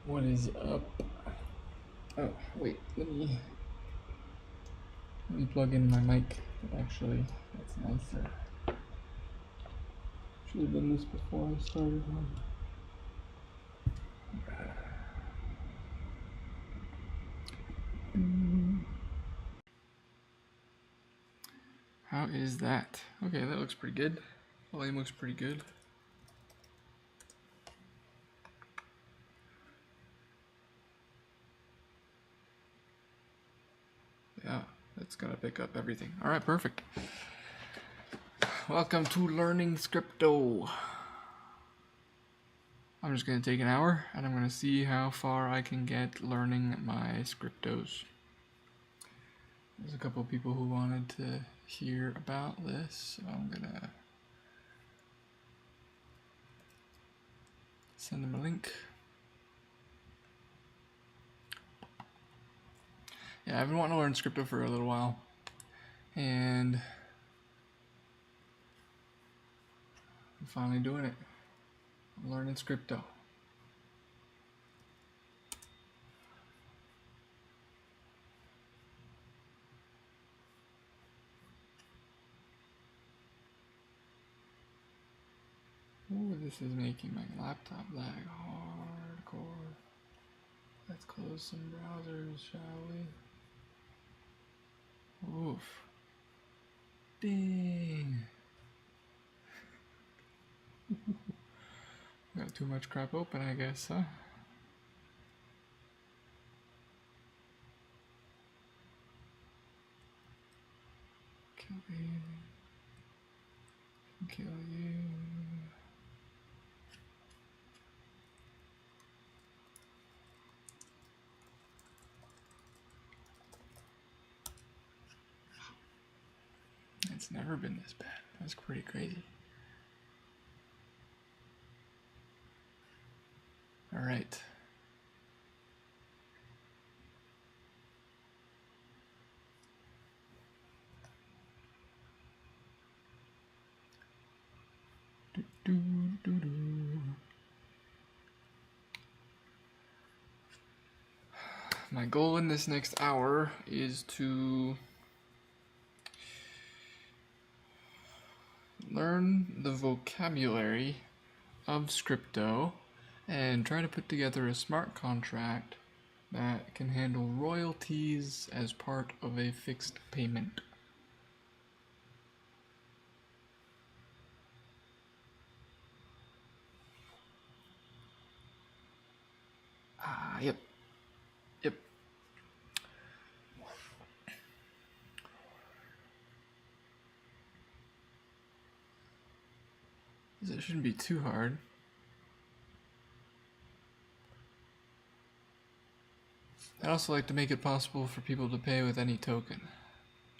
What is up? Oh, wait, let me plug in my mic. Actually, that's nicer. Should have done this before I started. How is that? Okay, that looks pretty good. Volume looks pretty good. Yeah, that's gonna pick up everything. All right, perfect. Welcome to Learning Scrypto. I'm just gonna take an hour and I'm gonna see how far I can get learning my Scryptos. There's a couple of people who wanted to hear about this, so I'm gonna send them a link. Yeah, I've been wanting to learn Scrypto for a little while, and I'm finally doing it. I'm learning Scrypto. Ooh, this is making my laptop lag hardcore. Let's close some browsers, shall we? Oof. Dang. Got too much crap open, I guess, huh? Kill you. Kill you. It's never been this bad. That's pretty crazy. All right. My goal in this next hour is to learn the vocabulary of Scrypto and try to put together a smart contract that can handle royalties as part of a fixed payment. Yep. It shouldn't be too hard. I'd also like to make it possible for people to pay with any token,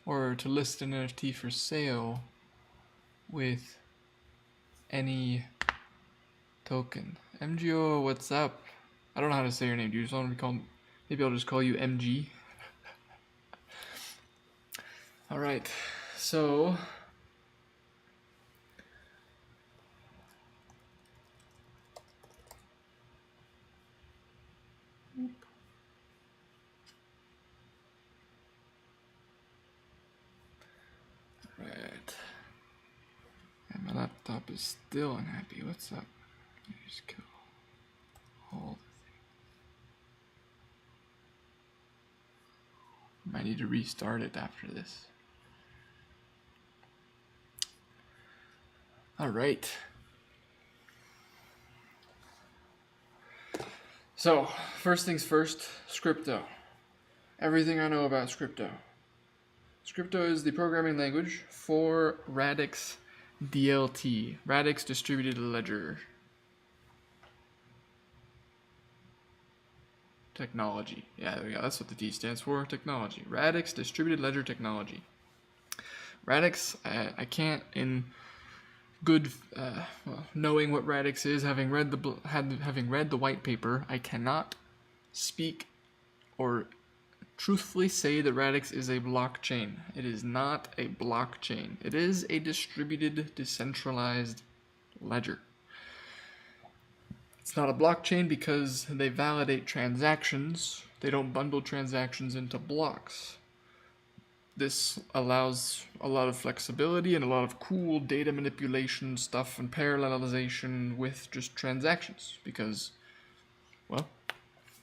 or to list an NFT for sale with any token. MGO, what's up? I don't know how to say your name. Do you just want to be called? Maybe I'll just call you MG. All right, so right, and my laptop is still unhappy. What's up? Just kill all the things. Might need to restart it after this. All right. So, first things first, Scrypto. Everything I know about Scrypto. Scrypto is the programming language for Radix DLT, Radix Distributed Ledger Technology. Yeah, there we go. That's what the D stands for, technology. Radix Distributed Ledger Technology. Radix, I can't, in good, knowing what Radix is, having read the white paper, I cannot speak or truthfully say that Radix is a blockchain. It is not a blockchain. It is a distributed, decentralized ledger. It's not a blockchain because they validate transactions. They don't bundle transactions into blocks. This allows a lot of flexibility and a lot of cool data manipulation stuff and parallelization with just transactions. Because, well,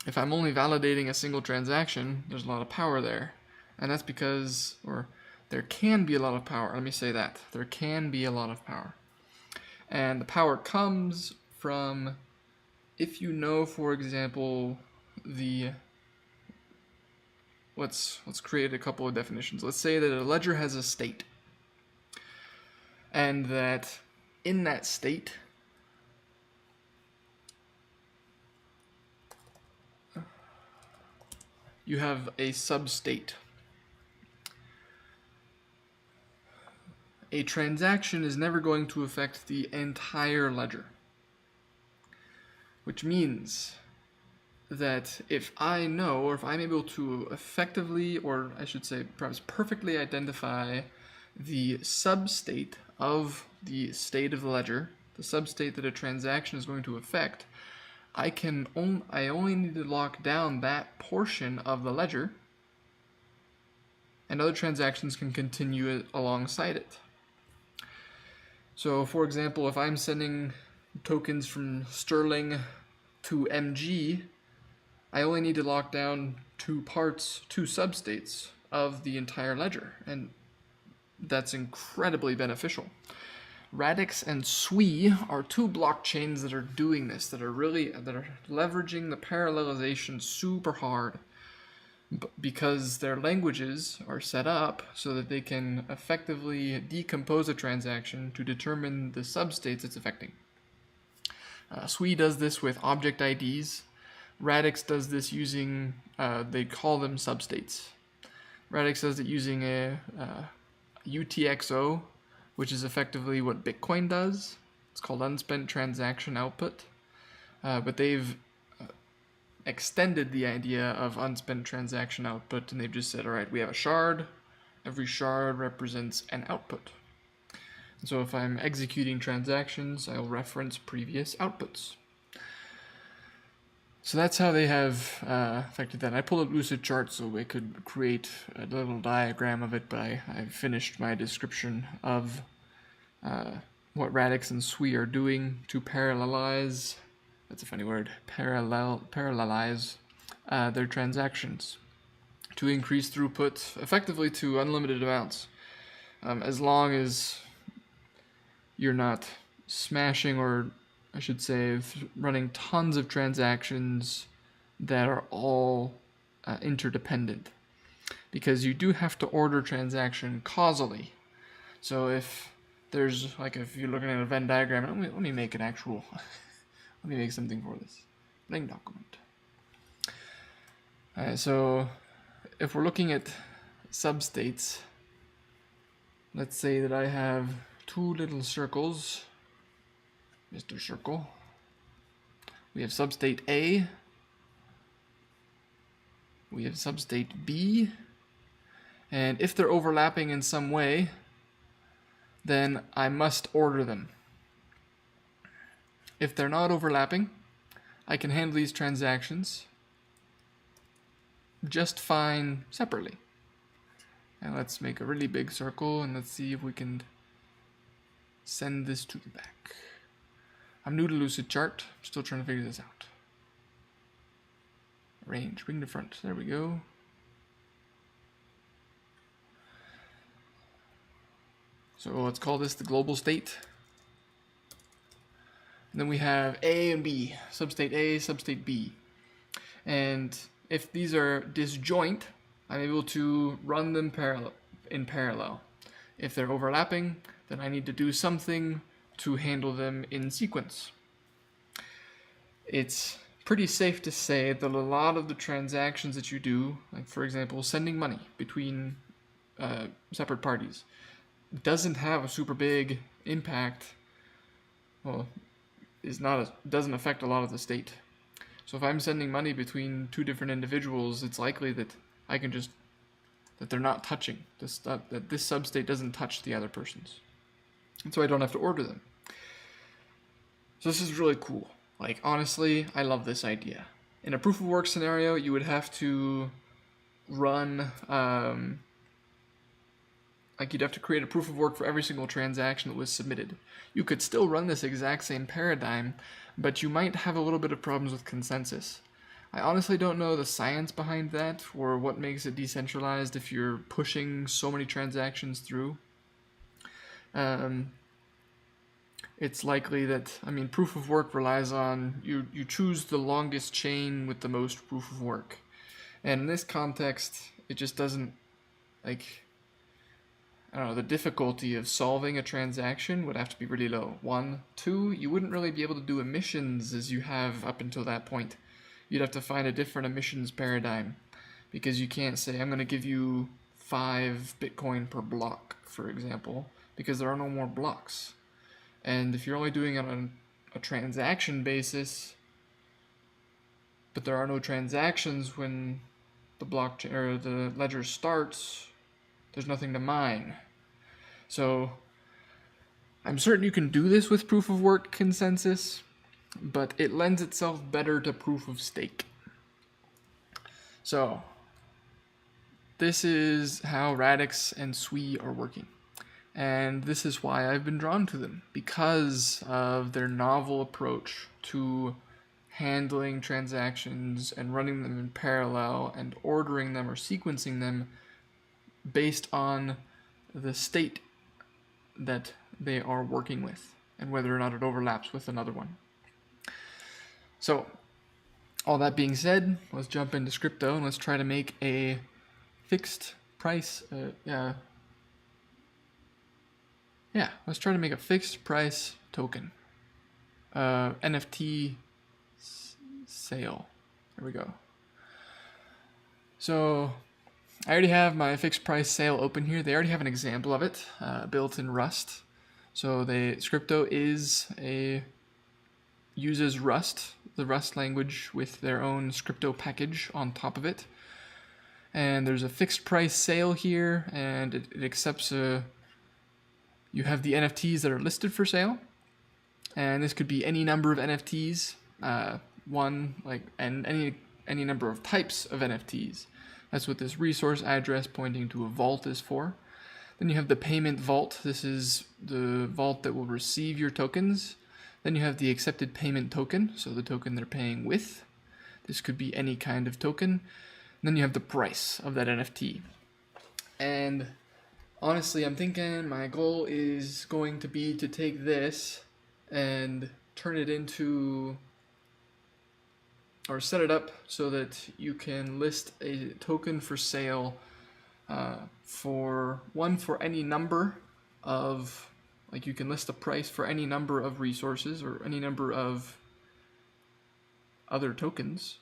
if I'm only validating a single transaction, there's a lot of power there. And that's because, or there can be a lot of power. Let me say that. There can be a lot of power. And the power comes from, if you know, for example, let's create a couple of definitions. Let's say that a ledger has a state, and that in that state, you have a substate. A transaction is never going to affect the entire ledger, which means that if I know, or if I'm able to effectively, or I should say perhaps perfectly identify the substate of the state of the ledger, the substate that a transaction is going to affect, I only need to lock down that portion of the ledger, and other transactions can continue alongside it. So, for example, if I'm sending tokens from Sterling to MG, I only need to lock down two substates of the entire ledger, and that's incredibly beneficial. Radix and Sui are two blockchains that are doing this, that are leveraging the parallelization super hard, because their languages are set up so that they can effectively decompose a transaction to determine the substates it's affecting. Sui does this with object IDs. Radix does this using, they call them substates. Radix does it using a UTXO, which is effectively what Bitcoin does. It's called unspent transaction output. But they've extended the idea of unspent transaction output, and they've just said, all right, we have a shard. Every shard represents an output. And so if I'm executing transactions, I'll reference previous outputs. So that's how they have affected that. I pulled up Lucidchart so I could create a little diagram of it, but I finished my description of what Radix and Sui are doing to parallelize, that's a funny word, parallelize their transactions to increase throughput effectively to unlimited amounts, as long as you're not smashing, or I should say running tons of transactions that are all interdependent, because you do have to order transaction causally. So if there's, like, if you're looking at a Venn diagram, let me make an actual, let me make something for this. Blank document. Alright, so if we're looking at substates, let's say that I have two little circles. Mr. Circle. We have substate A. We have substate B. And if they're overlapping in some way, then I must order them. If they're not overlapping, I can handle these transactions just fine separately. And let's make a really big circle, and let's see if we can send this to the back. I'm new to Lucidchart, still trying to figure this out. Range, bring to front, there we go. So let's call this the global state. And then we have A and B, substate A, substate B. And if these are disjoint, I'm able to run them in parallel. If they're overlapping, then I need to do something to handle them in sequence. It's pretty safe to say that a lot of the transactions that you do, like for example sending money between separate parties, doesn't have a super big impact, well, doesn't affect a lot of the state. So if I'm sending money between two different individuals, it's likely that that they're not touching, that this substate doesn't touch the other person's. And so I don't have to order them. So this is really cool. Like, honestly, I love this idea. In a proof of work scenario, you would have to run, like, you'd have to create a proof of work for every single transaction that was submitted. You could still run this exact same paradigm, but you might have a little bit of problems with consensus. I honestly don't know the science behind that, or what makes it decentralized if you're pushing so many transactions through. It's likely that, I mean, proof of work relies on you choose the longest chain with the most proof of work. And in this context, it just doesn't, like, I don't know, the difficulty of solving a transaction would have to be really low. 1, 2, you wouldn't really be able to do emissions as you have up until that point. You'd have to find a different emissions paradigm, because you can't say, I'm going to give you 5 Bitcoin per block, for example, because there are no more blocks. And if you're only doing it on a transaction basis, but there are no transactions when the blockchain or the ledger starts, there's nothing to mine. So I'm certain you can do this with proof of work consensus, but it lends itself better to proof of stake. So this is how Radix and Sui are working. And this is why I've been drawn to them, because of their novel approach to handling transactions and running them in parallel and ordering them or sequencing them based on the state that they are working with and whether or not it overlaps with another one. So, all that being said, let's jump into Scrypto and let's try to make a fixed price, let's try to make a fixed price token. NFT sale. There we go. So I already have my fixed price sale open here. They already have an example of it built in Rust. So Scrypto uses Rust, the Rust language, with their own Scrypto package on top of it. And there's a fixed price sale here, and it accepts you have the NFTs that are listed for sale, and this could be any number of NFTs, and any number of types of NFTs. That's what this resource address pointing to a vault is for. Then you have the payment vault. This is the vault that will receive your tokens. Then you have the accepted payment token, so the token they're paying with. This could be any kind of token. And then you have the price of that NFT. And honestly, I'm thinking my goal is going to be to take this and turn it into, or set it up so that you can list a token for sale for any number of, like, you can list a price for any number of resources or any number of other tokens.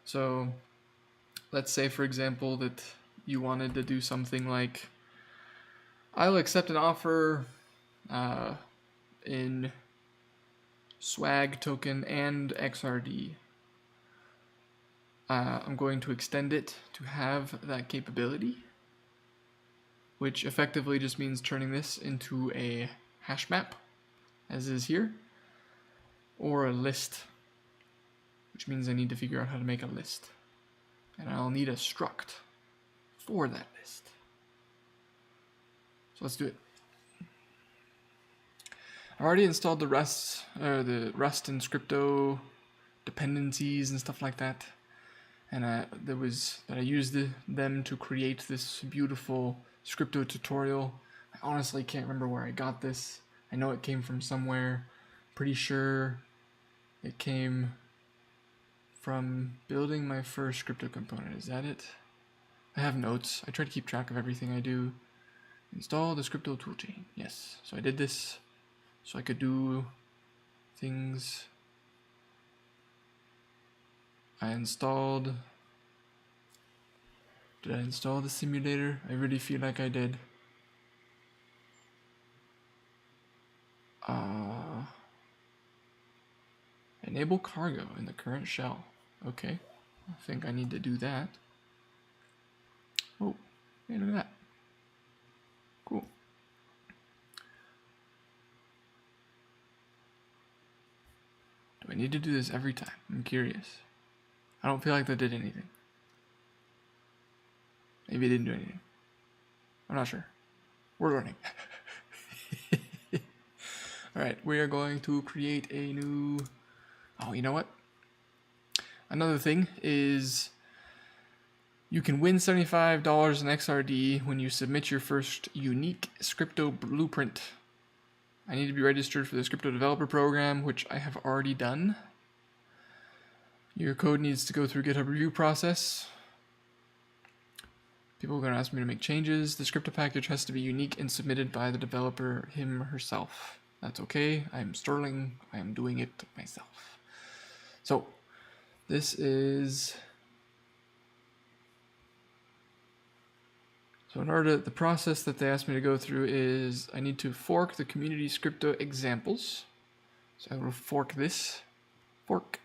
So let's say, for example, that you wanted to do something like, I'll accept an offer in swag token and XRD. I'm going to extend it to have that capability, which effectively just means turning this into a hash map, as is here, or a list, which means I need to figure out how to make a list. And I'll need a struct for that list. So let's do it. I've already installed the Rust and Scrypto dependencies and stuff like that. And I used them to create this beautiful Scrypto tutorial. I honestly can't remember where I got this. I know it came from somewhere. Pretty sure it came from building my first Scrypto component. Is that it? I have notes. I try to keep track of everything I do. Install the Scrypto toolchain. Yes. So I did this so I could do things. Did I install the simulator? I really feel like I did. Enable cargo in the current shell. Okay, I think I need to do that. Oh, hey, look at that. Cool. Do I need to do this every time? I'm curious. I don't feel like that did anything. Maybe it didn't do anything. I'm not sure. We're learning. Alright, we are going to create a new... Oh, you know what? Another thing is you can win $75 in XRD when you submit your first unique Scrypto blueprint. I need to be registered for the Scrypto developer program, which I have already done. Your code needs to go through GitHub review process. People are going to ask me to make changes. The Scrypto package has to be unique and submitted by the developer him or herself. That's okay. I'm Sterling. I am doing it myself. So, this is... So in order to, the process that they asked me to go through is I need to fork the community Scrypto examples. So I will fork this. Fork.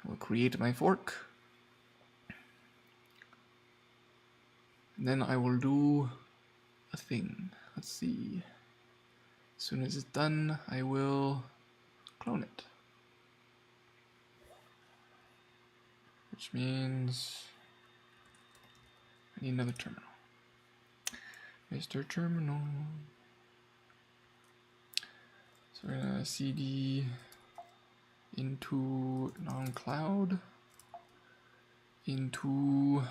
I will create my fork. And then I will do a thing. Let's see. As soon as it's done, I will clone it. Which means I need another terminal. Mr. Terminal. So we're gonna cd into non-cloud into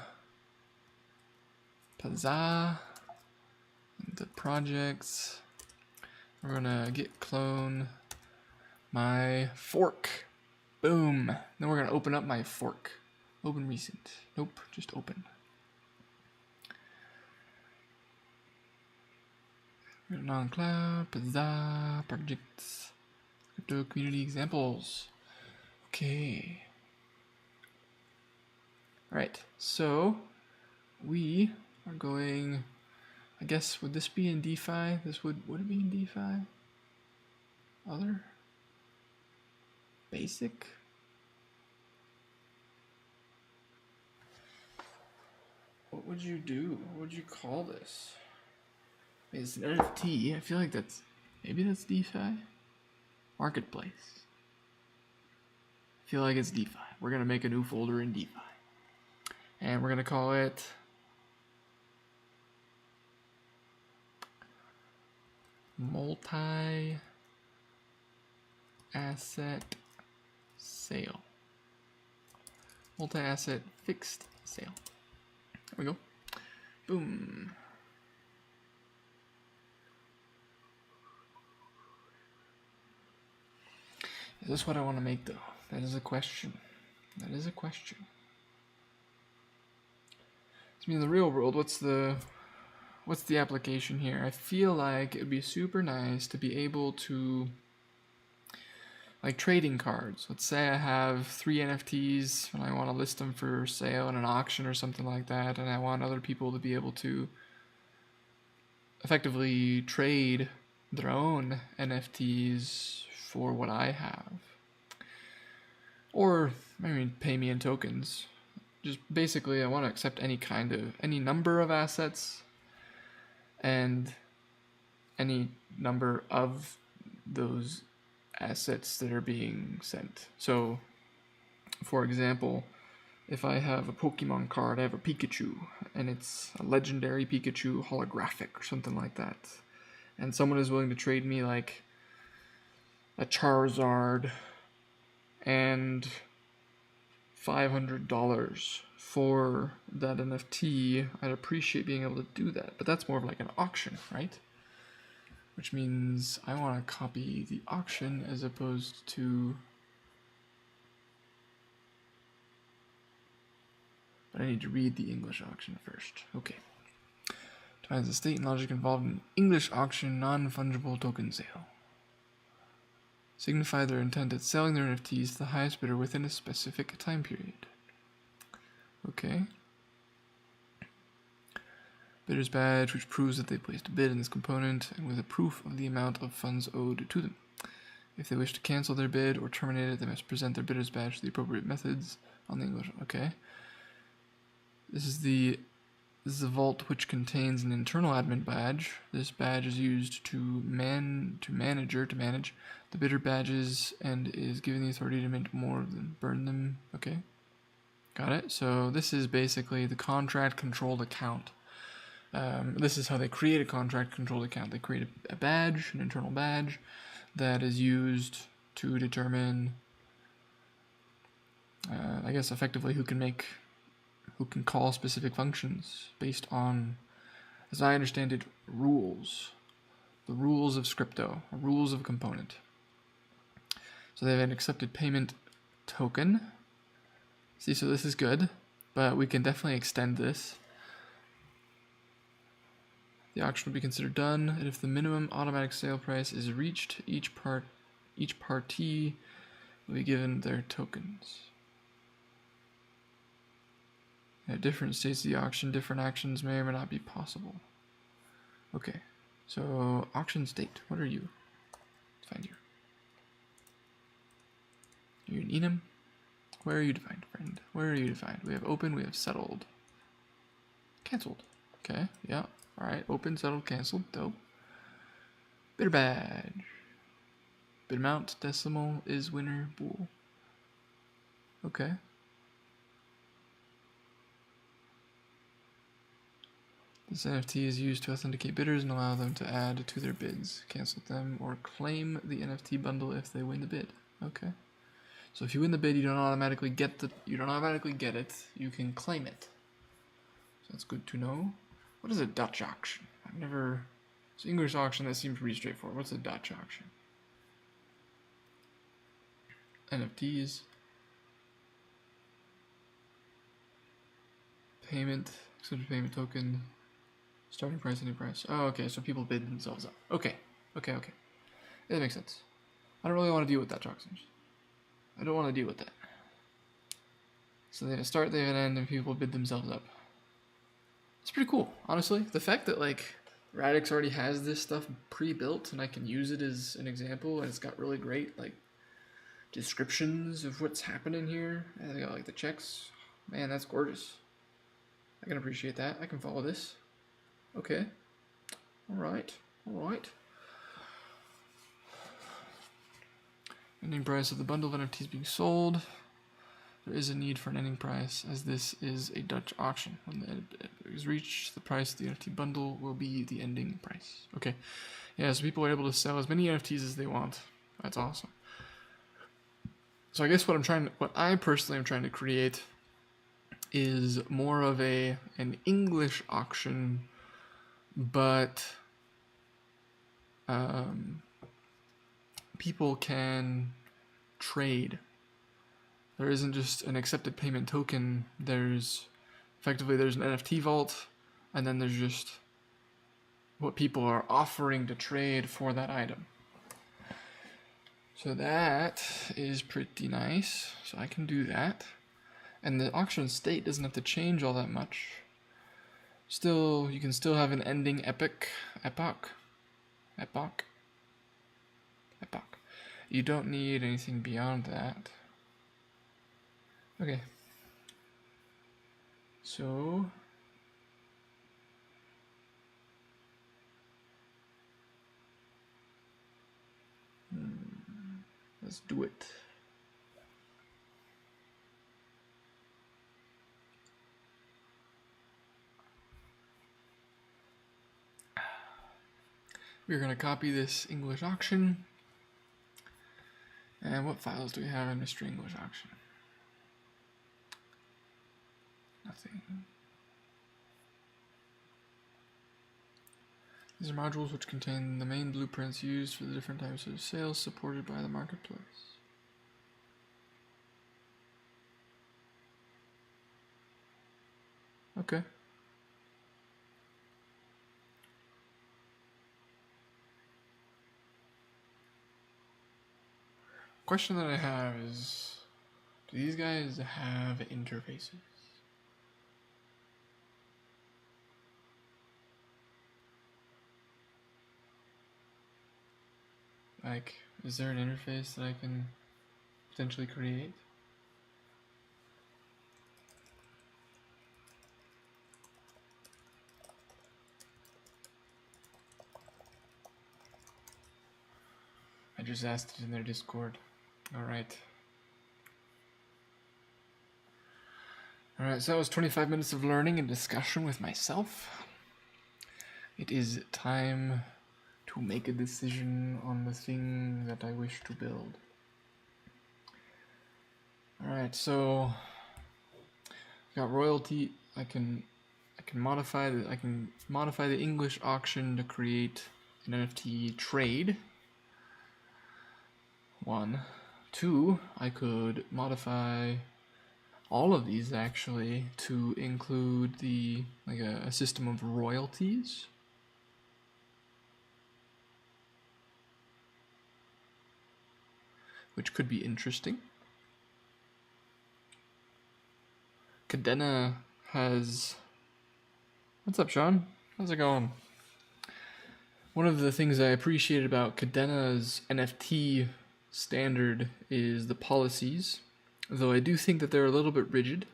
Pazza into projects. We're gonna git clone my fork. Boom. Then we're gonna open up my fork. Open recent. Nope, just open. Non-cloud, Pazza, projects, Scrypto community examples. Okay. Alright, so we are going, I guess, would this be in DeFi? Would it be in DeFi? Other? Basic? What would you do? What would you call this? It's an NFT. I feel like maybe that's DeFi? Marketplace. I feel like it's DeFi. We're going to make a new folder in DeFi. And we're going to call it multi-asset sale. Multi-asset fixed sale. There we go. Boom. Is this what I want to make though? That is a question. That is a question. I mean, in the real world, what's the application here? I feel like it'd be super nice to be able to, like trading cards. Let's say I have 3 NFTs and I want to list them for sale in an auction or something like that, and I want other people to be able to effectively trade their own NFTs for what I have. Or, I mean, pay me in tokens. Just basically, I want to accept any number of assets and any number of those assets that are being sent. So, for example, if I have a Pokemon card, I have a Pikachu, and it's a legendary Pikachu holographic or something like that, and someone is willing to trade me like a Charizard and $500 for that NFT, I'd appreciate being able to do that. But that's more of like an auction, right? Which means I want to copy the auction as opposed to... But I need to read the English auction first. Okay. Defines the state and logic involved in English auction non-fungible token sale. Signify their intent at selling their NFTs to the highest bidder within a specific time period. Okay. Bidder's badge, which proves that they placed a bid in this component, and with a proof of the amount of funds owed to them. If they wish to cancel their bid or terminate it, they must present their bidder's badge to the appropriate methods on the English. Okay. This is the vault which contains an internal admin badge. This badge is used to manage the bidder badges and is given the authority to mint more than burn them. Okay, got it. So this is basically the contract controlled account. This is how they create a contract controlled account. They create a badge, an internal badge, that is used to determine, I guess, effectively who can call specific functions based on, as I understand it, rules. The rules of Scrypto, rules of a component. So they have an accepted payment token. See, so this is good, but we can definitely extend this. The auction will be considered done, and if the minimum automatic sale price is reached, each party will be given their tokens. At different stages of the auction, different actions may or may not be possible. Okay, so auction state. What are you? Let's find you. You're an enum. Where are you defined, friend? Where are you defined? We have open, we have settled. Cancelled. Okay, yeah. Alright, open, settled, cancelled. Dope. Bidder badge. Bid amount, decimal, is winner, bool. Okay. This NFT is used to authenticate bidders and allow them to add to their bids, cancel them, or claim the NFT bundle if they win the bid. Okay. So if you win the bid, you don't automatically get it. You can claim it. So that's good to know. What is a Dutch auction? It's English auction. That seems pretty straightforward. What's a Dutch auction? NFTs. Payment. Accepted payment token. Starting price, any price. Oh, okay. So people bid themselves up. Okay. Yeah, that makes sense. I don't really want to deal with Dutch auctions. I don't want to deal with that. So they have a start, they have an end, and people bid themselves up. It's pretty cool, honestly. The fact that Radix already has this stuff pre-built and I can use it as an example, and it's got really great descriptions of what's happening here, and they got the checks. Man, that's gorgeous. I can appreciate that. I can follow this. Okay. Alright. Ending price of the bundle of NFTs being sold. There is a need for an ending price, as this is a Dutch auction. When it is reached, the price of the NFT bundle will be the ending price. Okay. Yeah, so people are able to sell as many NFTs as they want. That's awesome. So I guess what I personally am trying to create is more of an English auction, but people can trade. There isn't just an accepted payment token. There's an NFT vault, and then there's just what people are offering to trade for that item. So that is pretty nice. So I can do that. And the auction state doesn't have to change all that much. You can still have an ending epoch. You don't need anything beyond that. Okay. So let's do it. We're going to copy this English auction. And what files do we have in Mr. English auction? Nothing. These are modules which contain the main blueprints used for the different types of sales supported by the marketplace. Okay. Question that I have is, do these guys have interfaces? Is there an interface that I can potentially create? I just asked it in their Discord. Alright. Alright, so that was 25 minutes of learning and discussion with myself. It is time to make a decision on the thing that I wish to build. Alright, so got royalty. I can modify the English auction to create an NFT trade. 1. 2, I could modify all of these actually to include the a system of royalties. Which could be interesting. Cadena has... What's up, Sean? How's it going? One of the things I appreciate about Cadena's NFT standard is the policies, though I do think that they're a little bit rigid.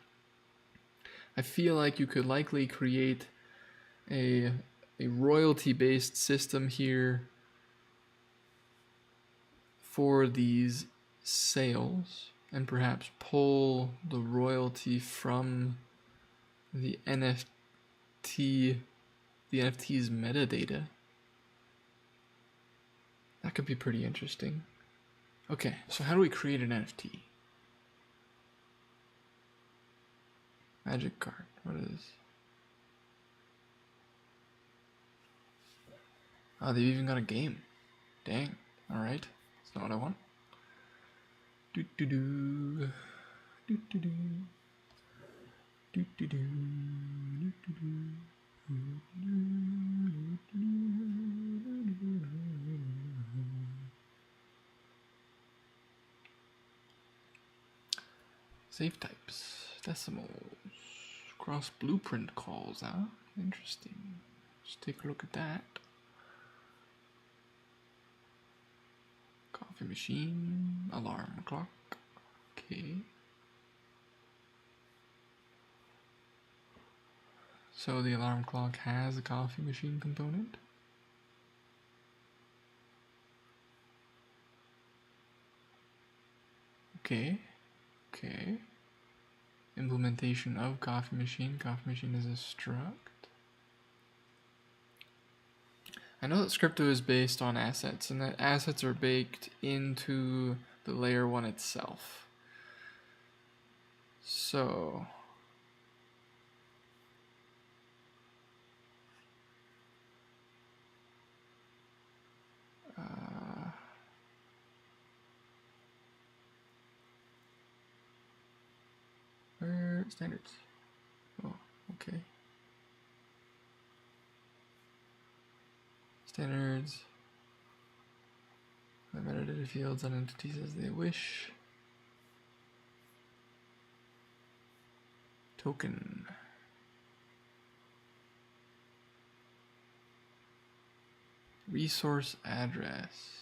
I feel like you could likely create a royalty-based system here for these sales and perhaps pull the royalty from the NFT's metadata. That could be pretty interesting. Okay, so how do we create an NFT? Magic card. What is this? Oh, they've even got a game. Dang. Alright. That's not what I want. Do do do. Do do do. Do do do. Do do do. Save types. Decimals. Cross blueprint calls, huh? Interesting. Let's take a look at that. Coffee machine. Alarm clock. Okay. So the alarm clock has a coffee machine component. Okay. Okay. Implementation of coffee machine. Coffee machine is a struct. I know that Scrypto is based on assets, and that assets are baked into the layer 1 itself. So where standards? Oh, okay. Standards. The metadata fields on entities as they wish. Token. Resource address.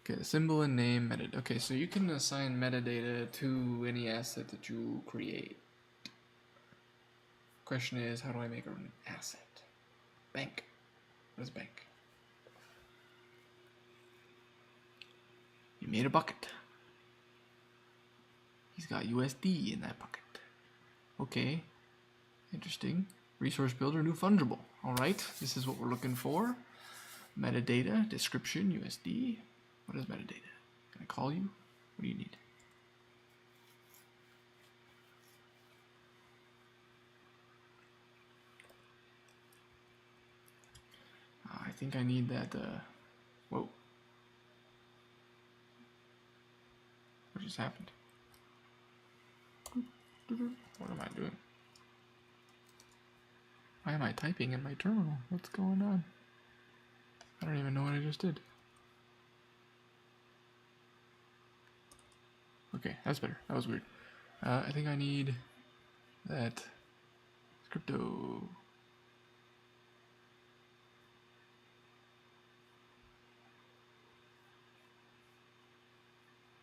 Okay, the symbol and name metadata. Okay, so you can assign metadata to any asset that you create. Question is, how do I make an asset? Bank. What is bank? You made a bucket. He's got USD in that bucket. Okay, interesting. Resource builder, new fungible. All right, this is what we're looking for. Metadata, description, USD. What is metadata? Can I call you? What do you need? I think I need that, whoa. What just happened? What am I doing? Why am I typing in my terminal? What's going on? I don't even know what I just did. Okay, that's better. That was weird. I think I need that Scrypto.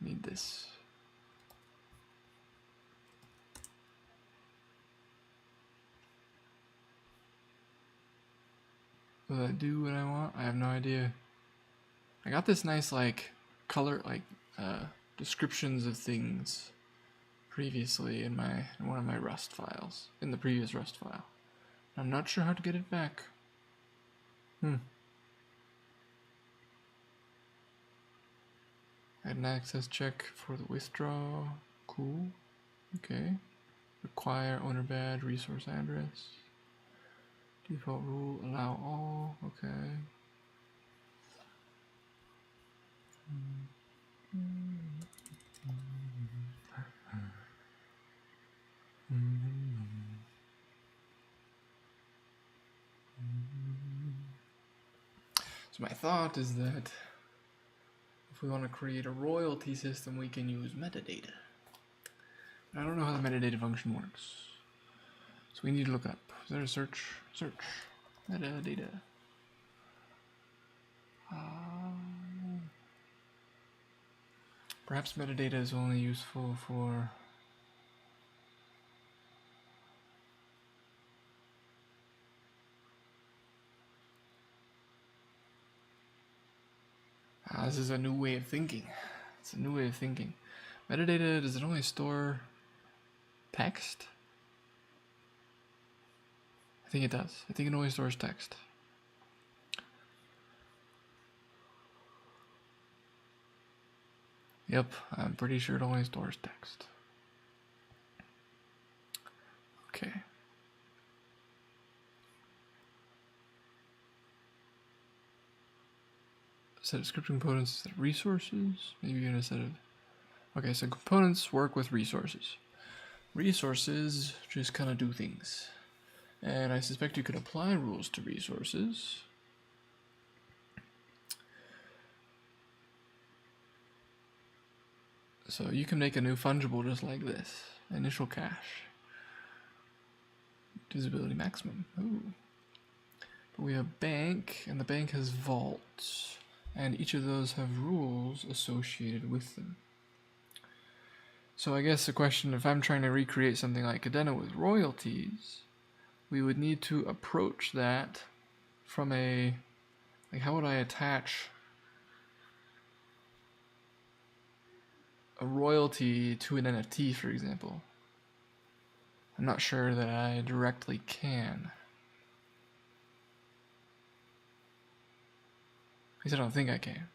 Need this. Will that do what I want? I have no idea. I got this nice like color descriptions of things previously in one of my Rust files, in the previous Rust file. I'm not sure how to get it back. Add an access check for the withdraw. Cool. Okay. Require owner badge, resource address. Default rule, allow all. Okay. So my thought is that if we want to create a royalty system, we can use metadata. I don't know how the metadata function works. So we need to look up. Is there a search? Search. Metadata. Perhaps metadata is only useful for this is a new way of thinking. It's a new way of thinking. Metadata, does it only store text? I think it does. I think it only stores text. Yep, I'm pretty sure it only stores text. Okay. Set of script components, set of resources. Maybe in a set of... Okay, so components work with resources. Resources just kind of do things. And I suspect you could apply rules to resources. So you can make a new fungible just like this. Initial cache. Visibility maximum. Ooh. But we have bank, and the bank has vaults. And each of those have rules associated with them. So I guess the question, if I'm trying to recreate something like Cadena with royalties, we would need to approach that from a... Like, how would I attach a royalty to an NFT, for example? I'm not sure that I directly can. At least I don't think I can.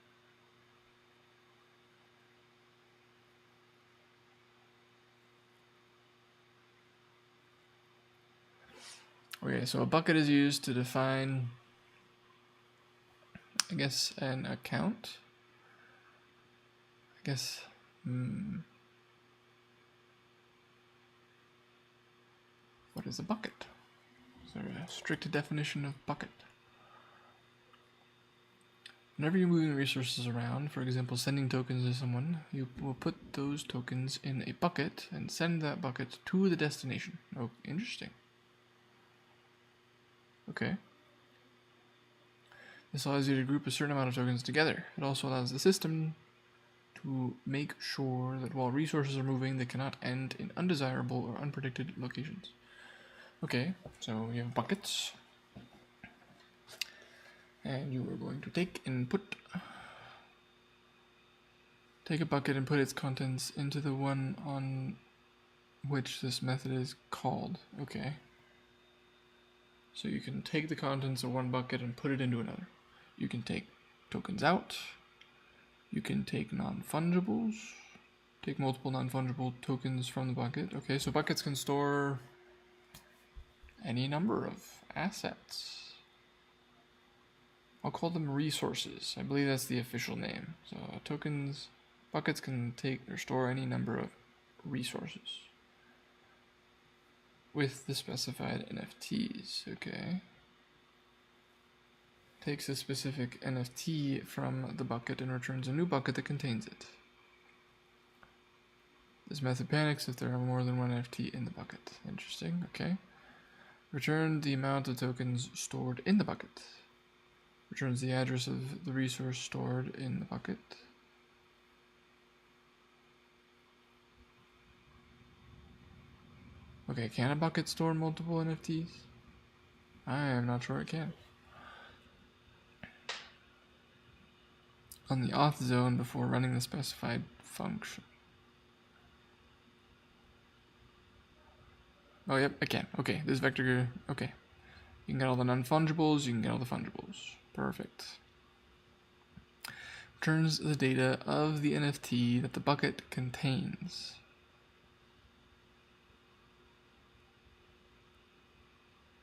Okay, so a bucket is used to define, I guess, an account. I guess, what is a bucket? Is there a strict definition of bucket? Whenever you're moving resources around, for example, sending tokens to someone, you will put those tokens in a bucket and send that bucket to the destination. Oh, interesting. Okay. This allows you to group a certain amount of tokens together. It also allows the system to make sure that while resources are moving, they cannot end in undesirable or unpredicted locations. Okay, so we have buckets. And you are going to take a bucket and put its contents into the one on which this method is called. Okay. So you can take the contents of one bucket and put it into another. You can take tokens out. You can take non-fungibles. Take multiple non-fungible tokens from the bucket. Okay, so buckets can store any number of assets. I'll call them resources. I believe that's the official name. So buckets can take or store any number of resources with the specified NFTs. Okay. Takes a specific NFT from the bucket and returns a new bucket that contains it. This method panics if there are more than one NFT in the bucket. Interesting. Okay. Return the amount of tokens stored in the bucket. Returns the address of the resource stored in the bucket. Okay, can a bucket store multiple NFTs? I am not sure it can. on the auth zone before running the specified function. Oh, yep, I can. Okay, this vector, okay. You can get all the non-fungibles, you can get all the fungibles. Perfect. Returns the data of the NFT that the bucket contains.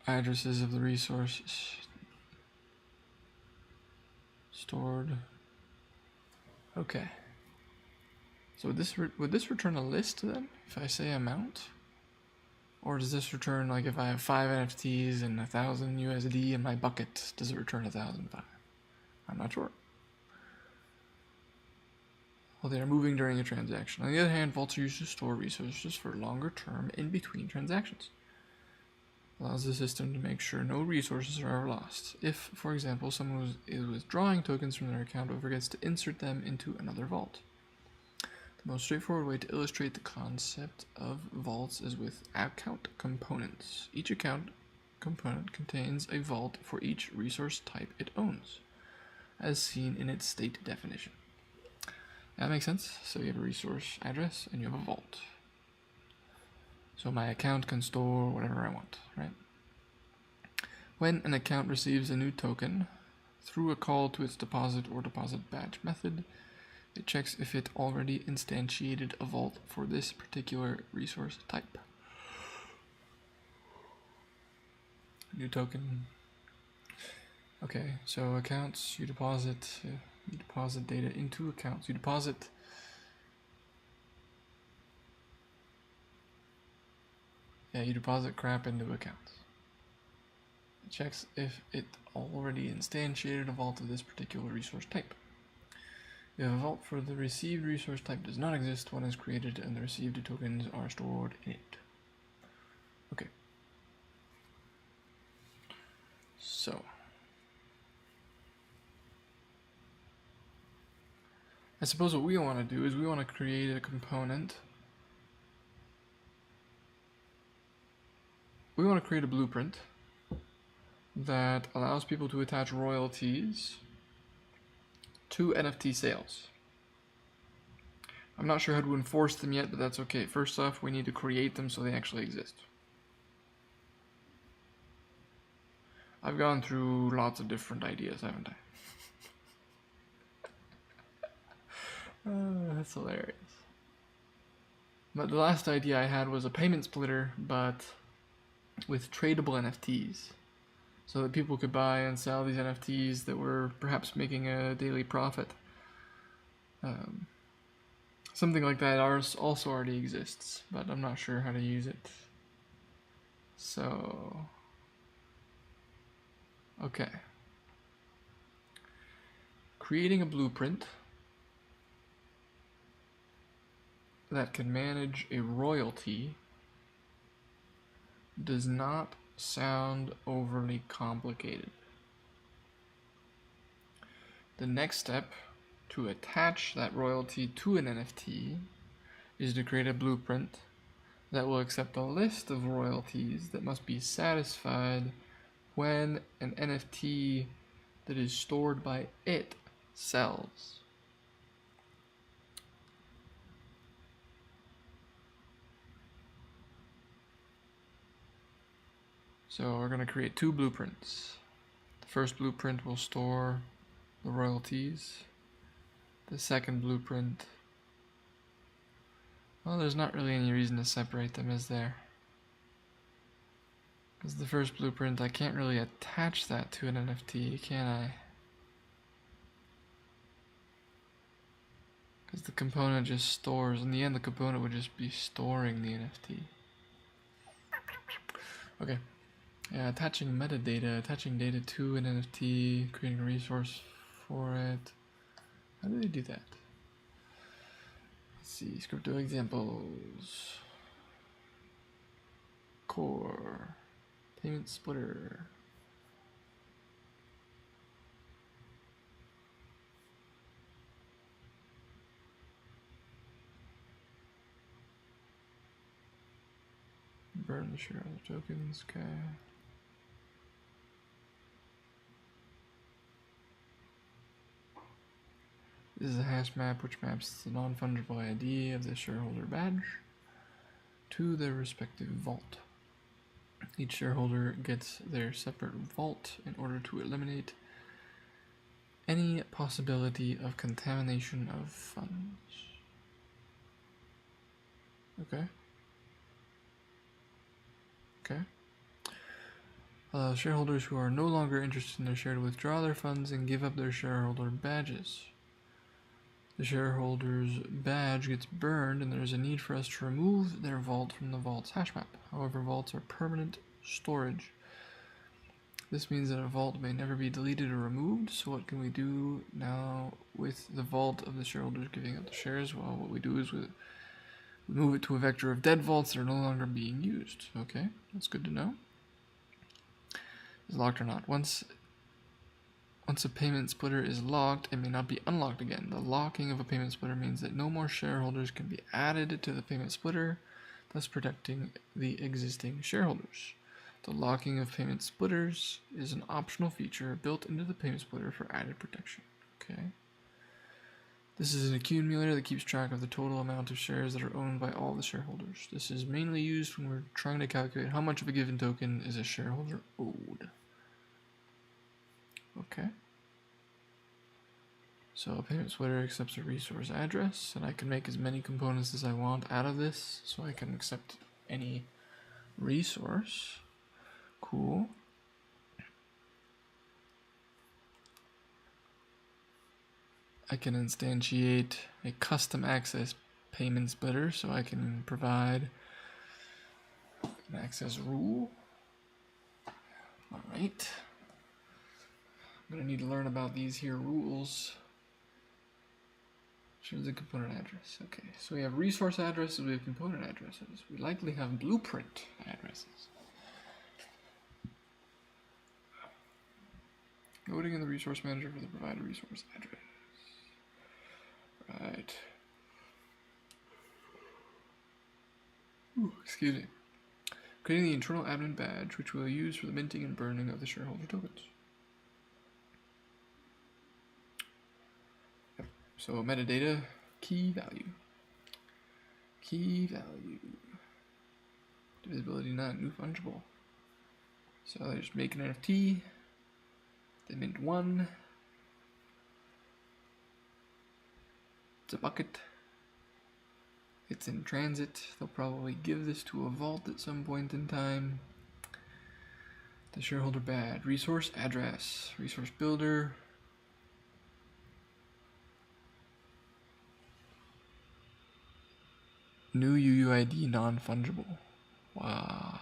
Addresses of the resources stored. Okay. So would this return a list then, if I say amount? Or does this return, like if I have 5 NFTs and 1,000 USD in my bucket, does it return 1,005? I'm not sure. Well, they are moving during a transaction. On the other hand, vaults are used to store resources for longer term in between transactions. Allows the system to make sure no resources are ever lost. If, for example, someone is withdrawing tokens from their account but forgets to insert them into another vault. The most straightforward way to illustrate the concept of vaults is with account components. Each account component contains a vault for each resource type it owns, as seen in its state definition. That makes sense. So you have a resource address and you have a vault. So my account can store whatever I want, right? When an account receives a new token through a call to its deposit or deposit batch method, it checks if it already instantiated a vault for this particular resource type. New token. Okay, so accounts, you deposit data into accounts. You deposit crap into accounts. It checks if it already instantiated a vault of this particular resource type. If a vault for the received resource type does not exist, one is created and the received tokens are stored in it. Okay. So, I suppose what we want to do is we want to create a component. We want to create a blueprint that allows people to attach royalties to NFT sales. I'm not sure how to enforce them yet, but that's okay. First off, we need to create them so they actually exist. I've gone through lots of different ideas, haven't I? That's hilarious. But the last idea I had was a payment splitter, but with tradable NFTs. So that people could buy and sell these NFTs that were perhaps making a daily profit. Something like that also already exists, but I'm not sure how to use it. So, okay. Creating a blueprint that can manage a royalty does not sound overly complicated. The next step to attach that royalty to an NFT is to create a blueprint that will accept a list of royalties that must be satisfied when an NFT that is stored by it sells. So we're going to create 2 blueprints. The first blueprint will store the royalties. The second blueprint, well, there's not really any reason to separate them, is there? Because the first blueprint, I can't really attach that to an NFT, can I? Because the component just stores, in the end the component would just be storing the NFT. Okay. Yeah, attaching metadata, attaching data to an NFT, creating a resource for it. How do they do that? Let's see, Scrypto examples. Core. Payment splitter. Burn the share of the tokens, okay. This is a hash map which maps the non-fungible ID of the shareholder badge to their respective vault. Each shareholder gets their separate vault in order to eliminate any possibility of contamination of funds. Okay. Shareholders who are no longer interested in their share to withdraw their funds and give up their shareholder badges. The shareholder's badge gets burned and there is a need for us to remove their vault from the vault's hash map. However, vaults are permanent storage. This means that a vault may never be deleted or removed, so what can we do now with the vault of the shareholders giving up the shares? Well, what we do is we move it to a vector of dead vaults that are no longer being used. Okay, that's good to know. Is locked or not. Once a payment splitter is locked, it may not be unlocked again. The locking of a payment splitter means that no more shareholders can be added to the payment splitter, thus protecting the existing shareholders. The locking of payment splitters is an optional feature built into the payment splitter for added protection. Okay. This is an accumulator that keeps track of the total amount of shares that are owned by all the shareholders. This is mainly used when we're trying to calculate how much of a given token is a shareholder owed. Okay. So a payment splitter accepts a resource address, and I can make as many components as I want out of this, so I can accept any resource. Cool. I can instantiate a custom access payment splitter, so I can provide an access rule. Alright. I'm going to need to learn about these here rules. Here's the component address. Okay, so we have resource addresses, we have component addresses. We likely have blueprint addresses. Loading in the resource manager for the provided resource address. Right. Ooh, excuse me. Creating the internal admin badge, which we'll use for the minting and burning of the shareholder tokens. Yep. So metadata, key value. Key value. Divisibility 9, new fungible. So I just make an NFT. They mint 1. It's a bucket. It's in transit. They'll probably give this to a vault at some point in time. The shareholder badge. Resource address. Resource builder. New UUID non-fungible. Wow.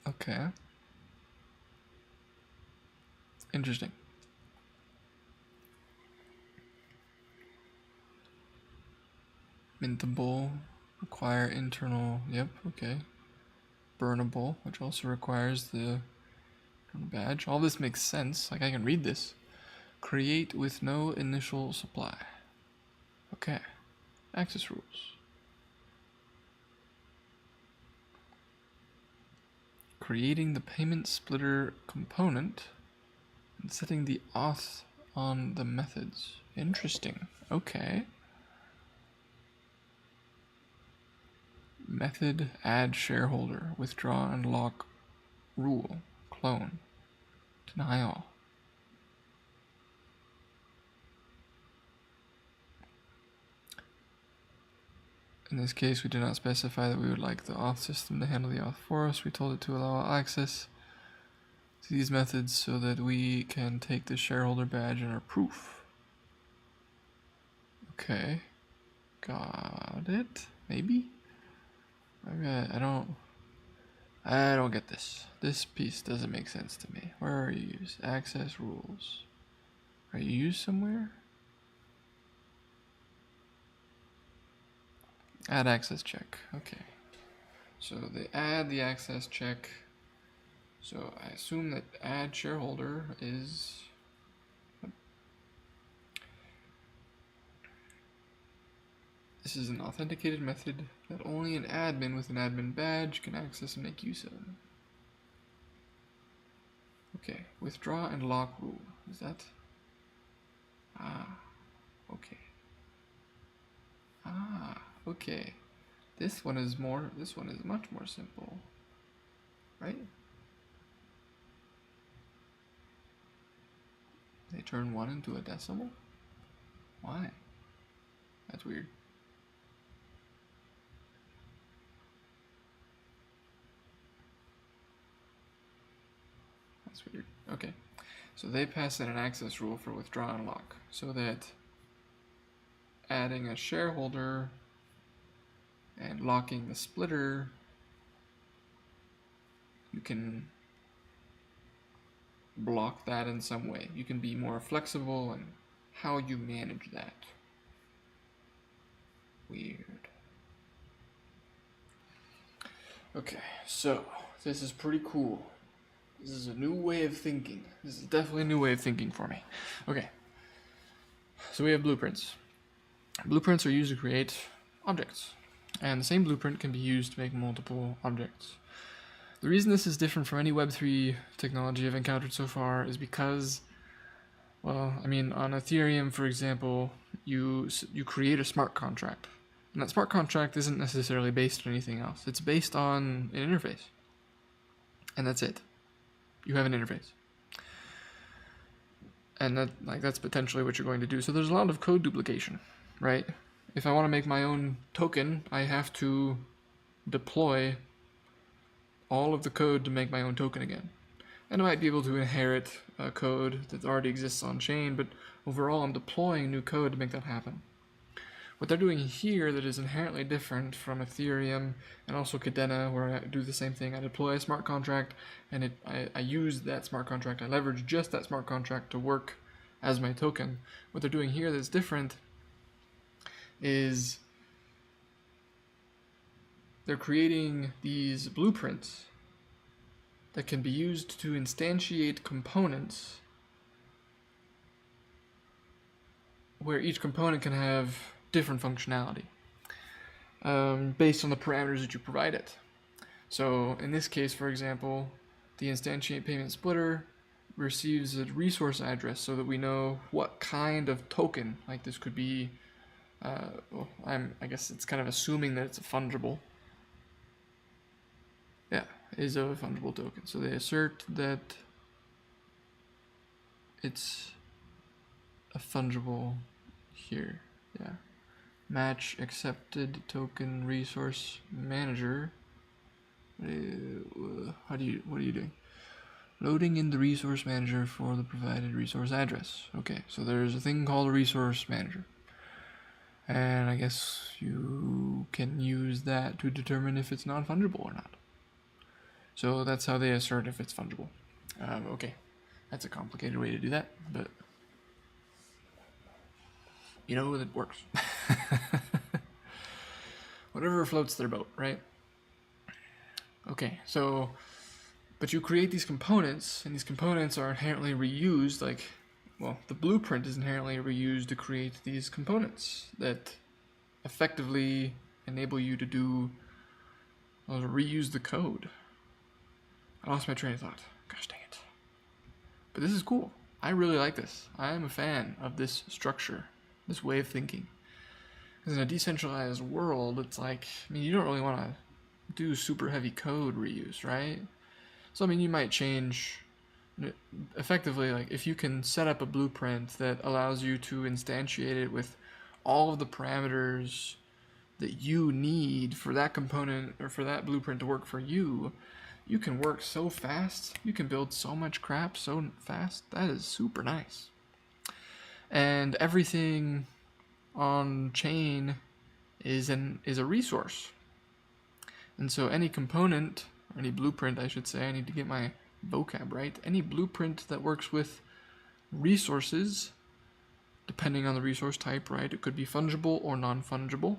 Okay. Interesting. Mintable. Require internal. Yep, okay. Burnable, which also requires the badge. All this makes sense. Like, I can read this. Create with no initial supply. Okay. Access rules. Creating the payment splitter component and setting the auth on the methods. Interesting. Okay. Method add shareholder. Withdraw and lock rule. Clone. Deny all. In this case, we did not specify that we would like the auth system to handle the auth for us. We told it to allow access to these methods so that we can take the shareholder badge in our proof. Okay. Got it? Maybe? Okay, I don't get this. This piece doesn't make sense to me. Where are you used? Access rules. Are you used somewhere? Add access check. Okay. So they add the access check. So I assume that add shareholder is... This is an authenticated method that only an admin with an admin badge can access and make use of. Okay, withdraw and lock rule. Is that? Okay. Okay. This one is much more simple, right? They turn 1 into a decimal? Why? That's weird. That's weird. Okay. So they pass in an access rule for withdraw and lock, so that adding a shareholder and locking the splitter, you can block that in some way. You can be more flexible in how you manage that. Weird. Okay, so this is pretty cool. This is a new way of thinking. This is definitely a new way of thinking for me. Okay, so we have blueprints. Blueprints are used to create objects, and the same blueprint can be used to make multiple objects. The reason this is different from any Web3 technology I've encountered so far is because, well, I mean, on Ethereum, for example, you create a smart contract. And that smart contract isn't necessarily based on anything else. It's based on an interface. And that's it. You have an interface. And that's potentially what you're going to do. So there's a lot of code duplication, right? If I want to make my own token, I have to deploy all of the code to make my own token again. And I might be able to inherit a code that already exists on chain, but overall I'm deploying new code to make that happen. What they're doing here that is inherently different from Ethereum and also Cadena, where I do the same thing. I deploy a smart contract, and I use that smart contract. I leverage just that smart contract to work as my token. What they're doing here that's different is they're creating these blueprints that can be used to instantiate components where each component can have different functionality based on the parameters that you provide it. So in this case, for example, the instantiate payment splitter receives a resource address so that we know what kind of token, like this could be, I guess it's kind of assuming that it's a fungible. Yeah, is a fungible token. So they assert that it's a fungible here. Yeah. Match accepted token resource manager. What are you doing? Loading in the resource manager for the provided resource address. Okay, so there's a thing called a resource manager. And I guess you can use that to determine if it's non-fungible or not. So that's how they assert if it's fungible. Okay, that's a complicated way to do that, but you know, it works. Whatever floats their boat, right? Okay, so, but you create these components, and these components are inherently reused, like, well, the blueprint is inherently reused to create these components that effectively enable you to do, well, to reuse the code. I lost my train of thought. Gosh dang it. But this is cool. I really like this. I am a fan of this structure, this way of thinking. Because in a decentralized world, it's like, I mean, you don't really want to do super heavy code reuse, right? So, I mean, you might change, effectively, like, if you can set up a blueprint that allows you to instantiate it with all of the parameters that you need for that component or for that blueprint to work for you, you can work so fast. You can build so much crap so fast. That is super nice. And everything on chain is a resource. And so any component, or any blueprint, I should say, I need to get my vocab right. Any blueprint that works with resources, depending on the resource type, right? It could be fungible or non-fungible.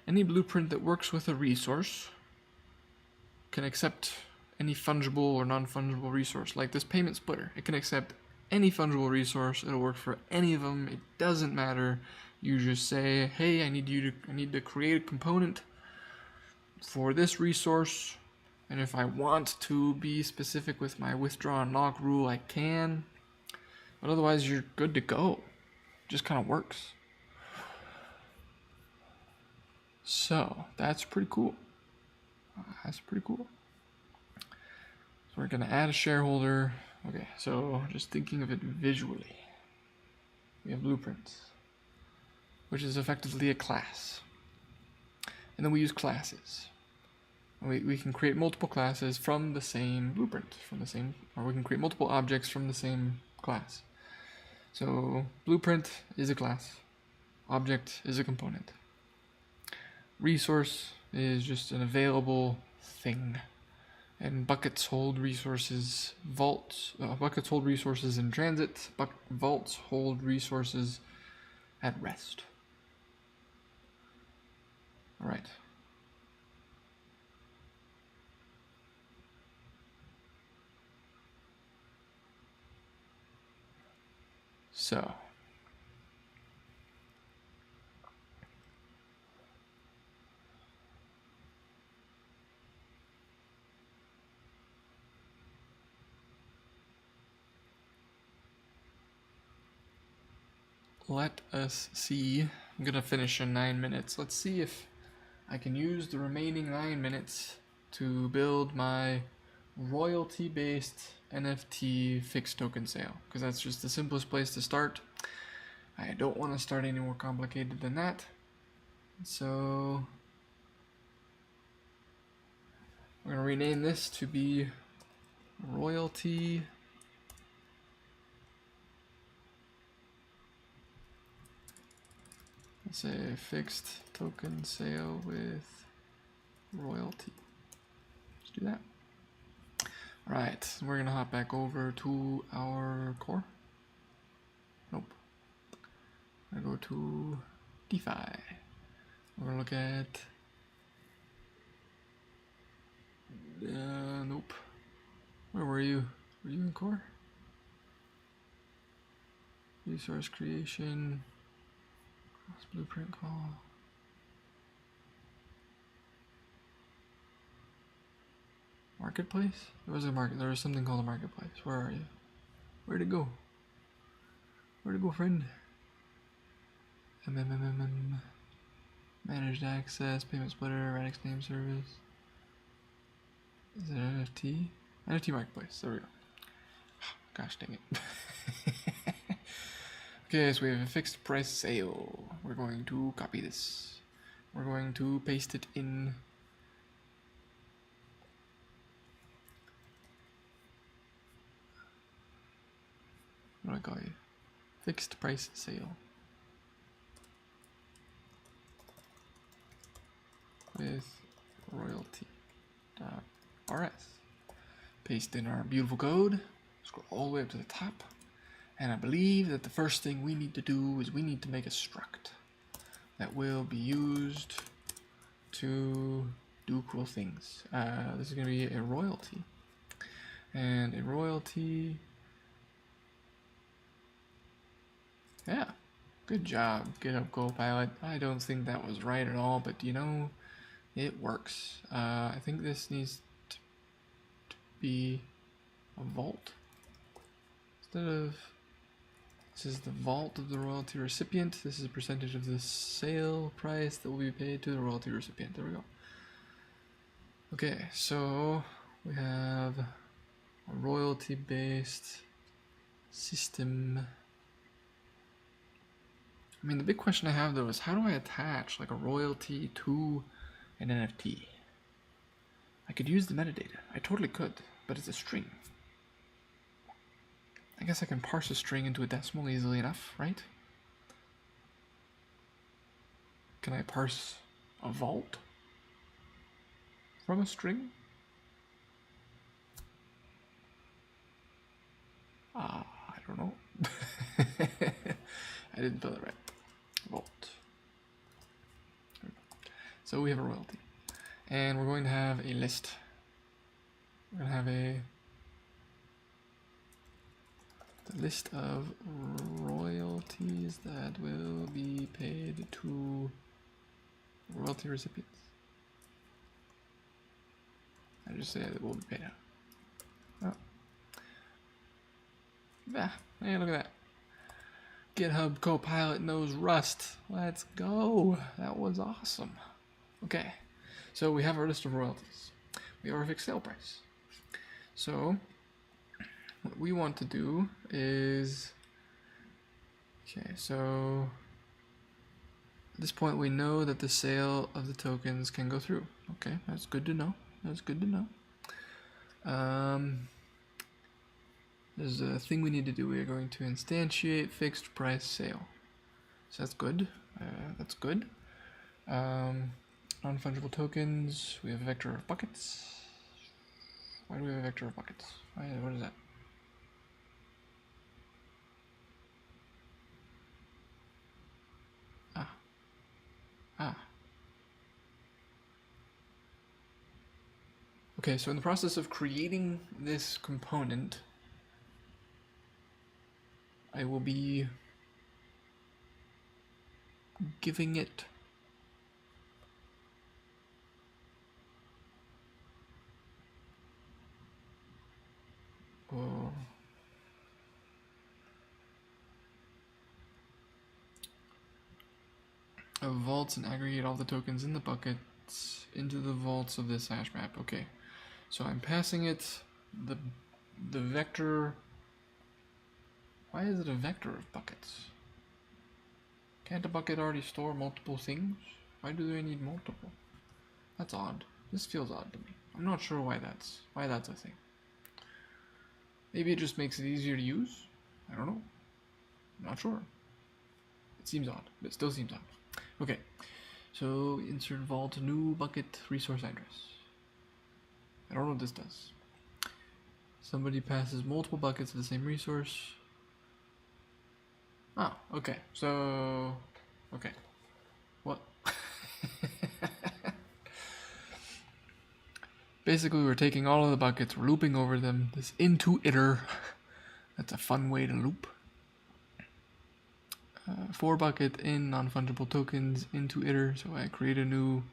Any blueprint that works with a resource can accept any fungible or non-fungible resource, like this payment splitter. It can accept any fungible resource. It'll work for any of them. It doesn't matter. You just say, hey, I need to create a component for this resource, And if I want to be specific with my withdraw and lock rule, I can. But otherwise, you're good to go. It just kind of works. So that's pretty cool. That's pretty cool. So we're going to add a shareholder. Okay, so just thinking of it visually. We have blueprints, which is effectively a class. And then we use classes. We can create multiple classes from the same blueprint, or we can create multiple objects from the same class. So blueprint is a class. Object is a component. Resource is just an available thing. And buckets hold resources. Buckets hold resources in transit. Vaults hold resources at rest. All right. So let us see. I'm gonna finish in 9 minutes. Let's see if I can use the remaining 9 minutes to build my royalty-based NFT fixed token sale, because that's just the simplest place to start. I don't want to start any more complicated than that. So we're going to rename this to be royalty let's say fixed token sale with royalty. Let's do that. All right, we're going to hop back over to our core. Nope. I'm going to go to DeFi. We're going to look at nope. Where were you? Were you in core? Resource creation. Cross blueprint call. Marketplace? There was a market. There was something called a marketplace. Where are you? Where'd it go? Where'd it go, friend? Managed access, payment splitter, Radix name service. Is it an NFT? NFT marketplace. There we go. Gosh dang it. Okay, so we have a fixed price sale. We're going to copy this. We're going to paste it in. What do I call you? Fixed price sale. With royalty.rs. Paste in our beautiful code. Scroll all the way up to the top. And I believe that the first thing we need to do is we need to make a struct that will be used to do cool things. This is going to be a royalty. And a royalty... Yeah, good job, GitHub Copilot. I don't think that was right at all, but you know, it works. I think this needs to be a vault. Instead of... This is the vault of the royalty recipient. This is a percentage of the sale price that will be paid to the royalty recipient. There we go. Okay, so we have a royalty-based system. I mean, the big question I have though is how do I attach like a royalty to an NFT? I could use the metadata. I totally could, but it's a string. I guess I can parse a string into a decimal easily enough, right? Can I parse a vault from a string? I don't know. I didn't spell it right. Vault. So we have a royalty. And we're going to have a list. We're going to have the list of royalties that will be paid to royalty recipients. I just say it will be paid out. Oh. Yeah, hey, look at that. GitHub Copilot knows Rust. Let's go. That was awesome. Okay, so we have our list of royalties. We have our fixed sale price. So what we want to do is, okay, so at this point we know that the sale of the tokens can go through. Okay, that's good to know. That's good to know. There's a thing we need to do. We are going to instantiate fixed price sale. So that's good. That's good. Non-fungible tokens. We have a vector of buckets. Why do we have a vector of buckets? What is that? Okay, so in the process of creating this component, I will be giving it vaults and aggregate all the tokens in the buckets into the vaults of this hash map. Okay, so I'm passing it the vector. Why is it a vector of buckets? Can't a bucket already store multiple things? Why do they need multiple? That's odd. This feels odd to me. I'm not sure why that's a thing. Maybe it just makes it easier to use? I don't know. I'm not sure. It seems odd, but it still seems odd. Okay, so insert vault new bucket resource address. I don't know what this does. Somebody passes multiple buckets of the same resource. Oh, okay. So, okay. What? Basically, we're taking all of the buckets, we're looping over them. This into iter. That's a fun way to loop. 4 bucket in non-fungible tokens into iter. So I create a new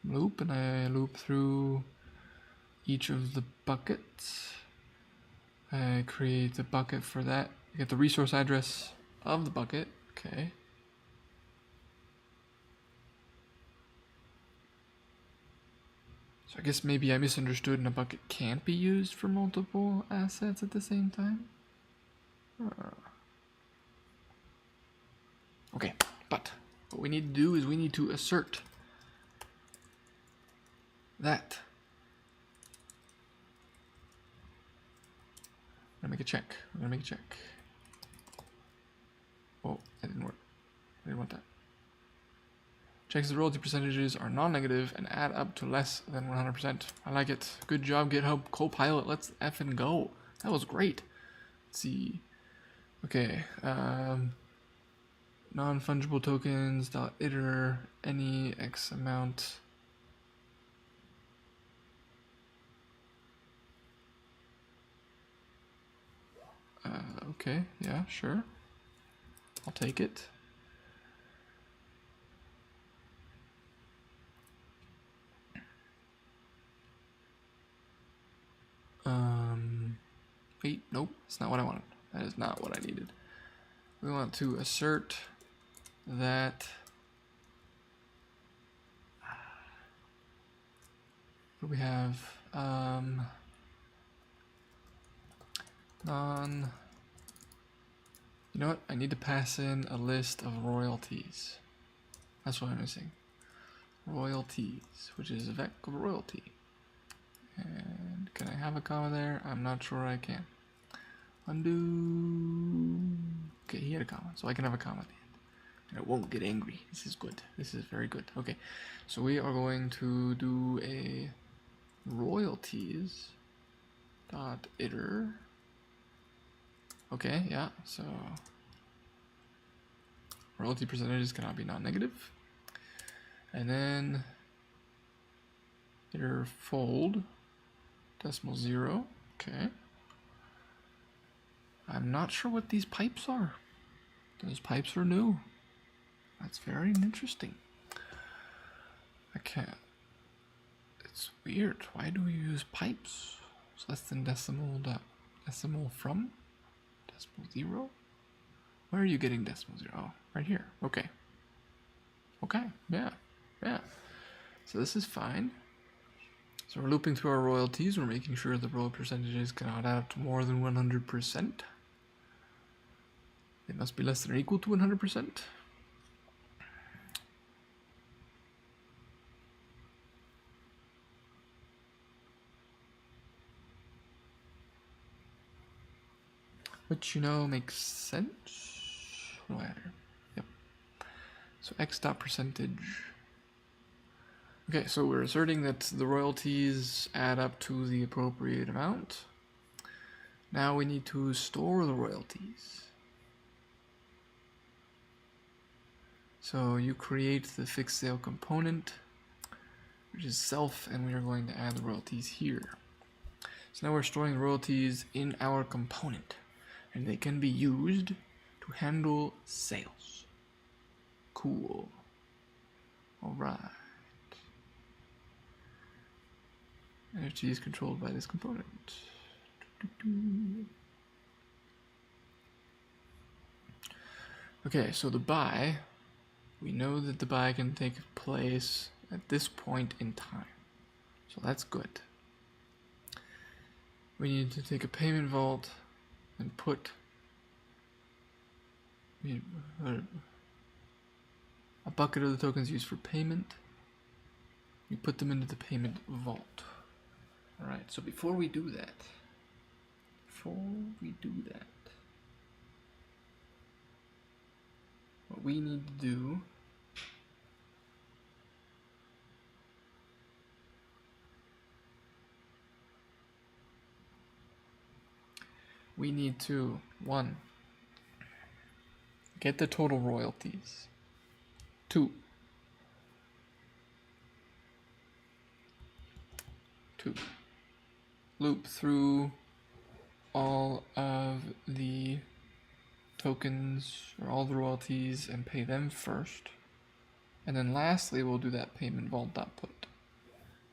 loop and I loop through each of the buckets. I create a bucket for that. I get the resource address of the bucket. Okay. So I guess maybe I misunderstood and a bucket can't be used for multiple assets at the same time. Okay, but what we need to do is we need to assert that. I'm gonna make a check. I'm gonna make a check. Oh, that didn't work. I didn't want that. Checks the royalty percentages are non-negative and add up to less than 100%. I like it. Good job, GitHub Copilot. Let's effing go. That was great. Let's see. Okay. Non-fungible tokens dot iter any X amount. Okay, yeah, sure. I'll take it. Wait, nope, that's not what I wanted. That is not what I needed. We want to assert that what do we have? You know what? I need to pass in a list of royalties. That's what I'm missing. Royalties, which is a vec of royalty. And can I have a comma there? I'm not sure I can. Undo. Okay, he had a comma, so I can have a comma at the end. And it won't get angry. This is good. This is very good. Okay, so we are going to do a royalties dot iter. Okay, yeah, so royalty percentages cannot be non-negative. And then iter fold decimal 0. Okay. I'm not sure what these pipes are. Those pipes are new. That's very interesting. I can't. It's weird. Why do we use pipes? It's less than decimal dot decimal from decimal zero. Where are you getting decimal zero? Oh, right here. Okay. Okay. Yeah. Yeah. So this is fine. So we're looping through our royalties. We're making sure the royal percentages cannot add up to more than 100%. They must be less than or equal to 100%. Which, you know, makes sense. What do I add here? Yep. So x dot percentage. Okay, so we're asserting that the royalties add up to the appropriate amount. Now we need to store the royalties. So you create the fixed sale component, which is self, and we are going to add the royalties here. So now we're storing the royalties in our component, and they can be used to handle sales. Cool. Alright. Energy is controlled by this component. Okay, so the buy, we know that the buy can take place at this point in time. So that's good. We need to take a payment vault and put a bucket of the tokens used for payment. We put them into the payment vault. Alright, so before we do that, what we need to do we need to, 1, get the total royalties. 2, loop through all of the tokens or all the royalties and pay them first. And then lastly, we'll do that payment vault.put.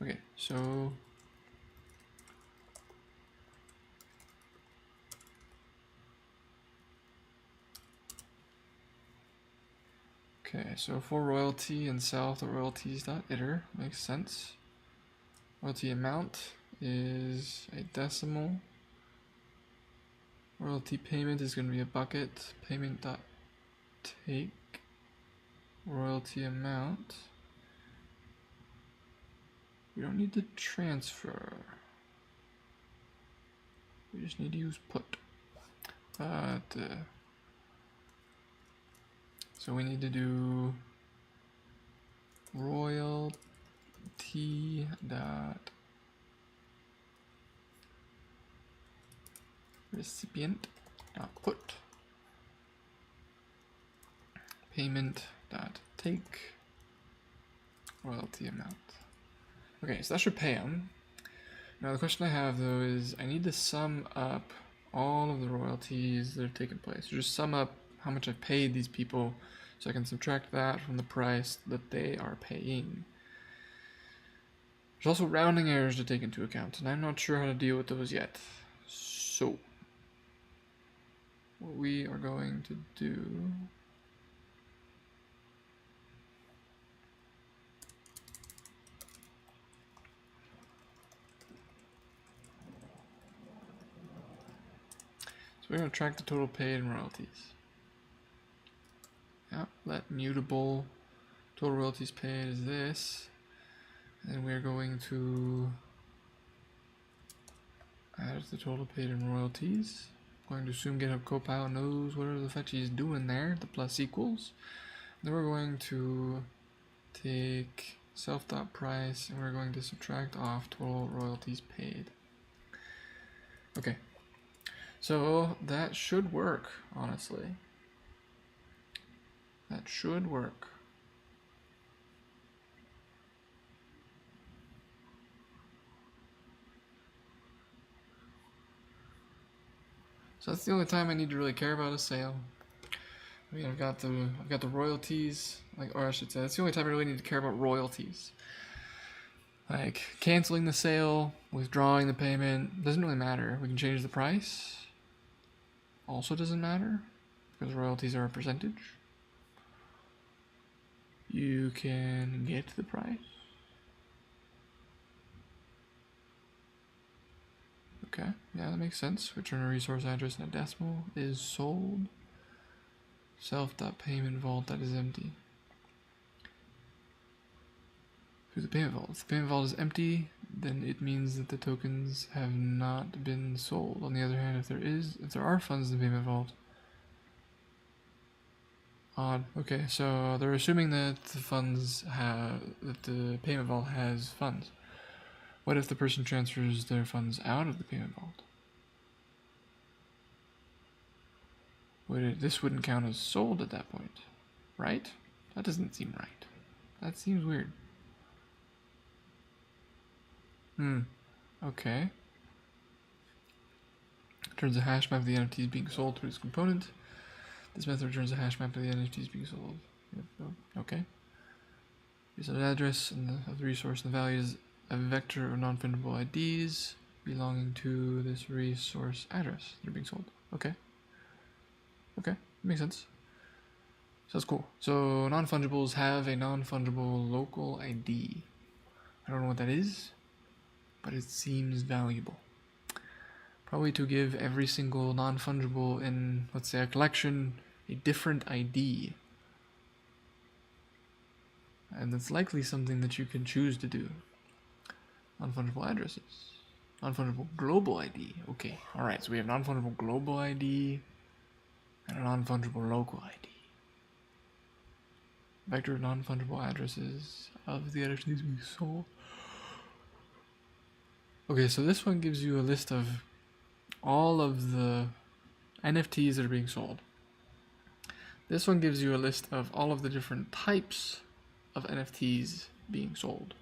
Okay, so for royalty and self, the royalties.iter makes sense. Royalty amount is a decimal. Royalty payment is going to be a bucket. Payment.take royalty amount. We don't need to transfer. We just need to use put. So we need to do royalty dot recipient dot put payment dot take royalty amount. Okay, so that should pay them. Now the question I have though is I need to sum up all of the royalties that have taken place. So just sum up how much I've paid these people so I can subtract that from the price that they are paying. There's also rounding errors to take into account, and I'm not sure how to deal with those yet. So what we are going to do we're going to track the total paid in royalties. Yeah, let mutable total royalties paid is this. And we're going to add the total paid in royalties. I'm going to assume GitHub Copilot knows whatever the fetch he's doing there, the plus equals. Then we're going to take self.price and we're going to subtract off total royalties paid. Okay. So that should work, honestly. That should work. So that's the only time I need to really care about a sale. I mean, I've got the royalties, or I should say, that's the only time I really need to care about royalties. Like canceling the sale, withdrawing the payment, doesn't really matter. We can change the price. Also doesn't matter because royalties are a percentage. You can get the price. Okay, yeah, that makes sense. Return a resource address and a decimal is sold. Self.payment vault that is empty. Here's the payment vault. If the payment vault is empty, then it means that the tokens have not been sold. On the other hand, if there are funds in the payment vault, odd. Okay, so they're assuming that the payment vault has funds. What if the person transfers their funds out of the payment vault? This wouldn't count as sold at that point, right? That doesn't seem right. That seems weird. Okay. Returns a hash map of the NFTs being sold through this component. This method returns a hash map of the NFTs being sold. Okay. Here's an address of the resource, and the value is a vector of non-fungible IDs belonging to this resource address. They're being sold. Okay. Okay, makes sense. So that's cool. So non-fungibles have a non-fungible local ID. I don't know what that is, but it seems valuable. Probably to give every single non-fungible in, let's say, a collection a different ID. And that's likely something that you can choose to do. Non-fungible addresses. Non-fungible global ID. Okay, alright, so we have non-fungible global ID and a non-fungible local ID. Vector non-fungible addresses of the NFTs being sold. Okay, so this one gives you a list of all of the NFTs that are being sold. This one gives you a list of all of the different types of NFTs being sold.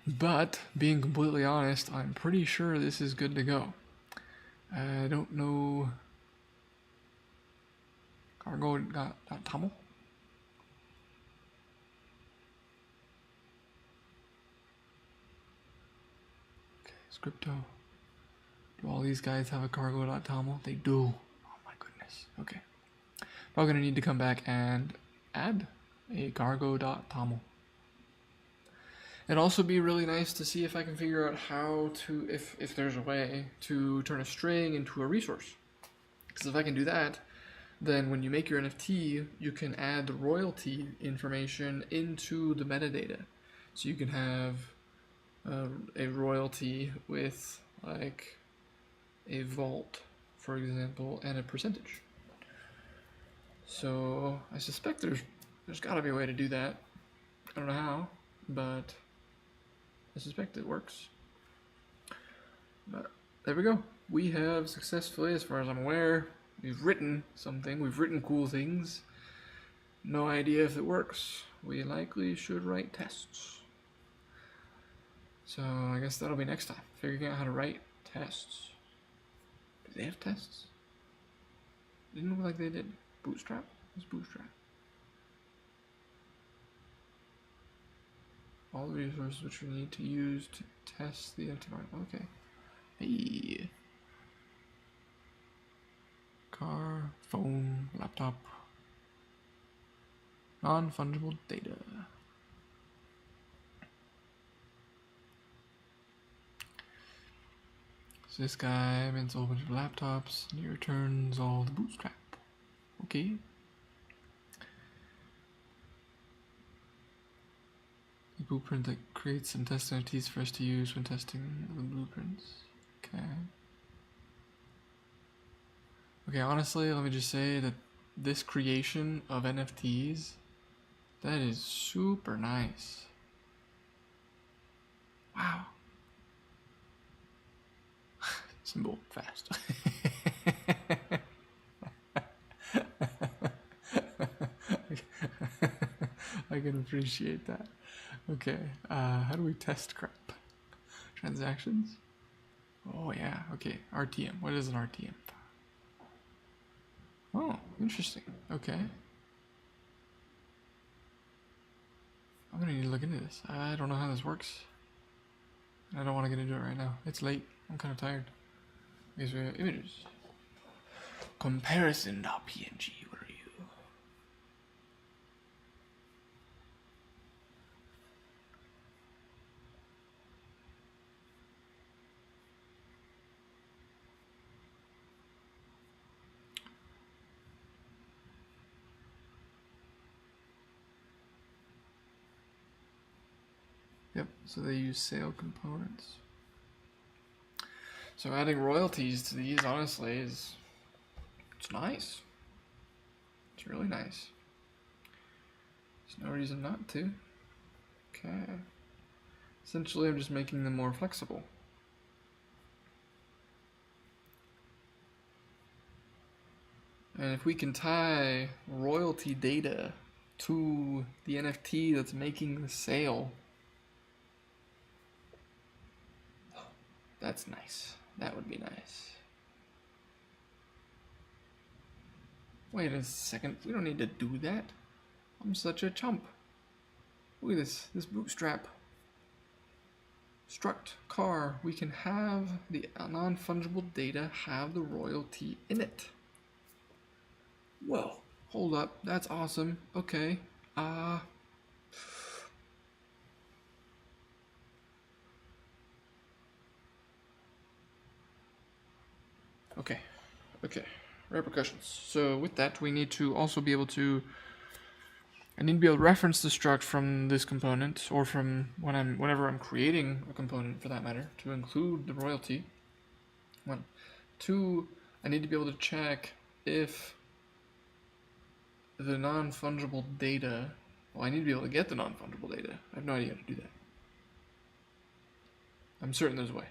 But, being completely honest, I'm pretty sure this is good to go. I don't know. Cargo.toml? Okay, Scrypto. Do all these guys have a cargo.toml? They do. Oh my goodness. Okay. Probably gonna need to come back and add a cargo.toml. It'd also be really nice to see if I can figure out how to, if there's a way to turn a string into a resource. Because if I can do that, then when you make your NFT, you can add the royalty information into the metadata. So you can have a royalty with like a vault, for example, and a percentage. So I suspect there's got to be a way to do that. I don't know how, but I suspect it works. But there we go. We have successfully, as far as I'm aware, we've written something. We've written cool things. No idea if it works. We likely should write tests. So I guess that'll be next time. Figuring out how to write tests. Do they have tests? Didn't look like they did. Bootstrap? What's Bootstrap? All the resources which we need to use to test the NFT model. Okay. Hey. Car, phone, laptop. Non-fungible data. So this guy mints a whole bunch of laptops and he returns all the bootstrap. Okay. The blueprint that creates some test NFTs for us to use when testing the blueprints. Okay. Okay, honestly, let me just say that this creation of NFTs, that is super nice. Wow. Symbol fast. I can appreciate that. Okay, how do we test crap? Transactions? Oh yeah, okay, RTM. What is an RTM? Oh, interesting. Okay. I'm gonna need to look into this. I don't know how this works. I don't want to get into it right now. It's late. I'm kind of tired. These are images. Comparison.png. What are you? Yep, so they use sale components. So adding royalties to these, honestly, it's nice. It's really nice. There's no reason not to. Okay. Essentially, I'm just making them more flexible. And if we can tie royalty data to the NFT that's making the sale, that's nice. That would be nice. Wait a second. We don't need to do that. I'm such a chump. Look at this bootstrap. Struct car. We can have the non-fungible data have the royalty in it. Whoa. Hold up. That's awesome. Okay. Okay. Repercussions. So with that, we need to also be able to. I need to be able to reference the struct from this component, or from whenever I'm creating a component, for that matter, to include the royalty. 1. 2. I need to be able to check if the non-fungible data. Well, I need to be able to get the non-fungible data. I have no idea how to do that. I'm certain there's a way.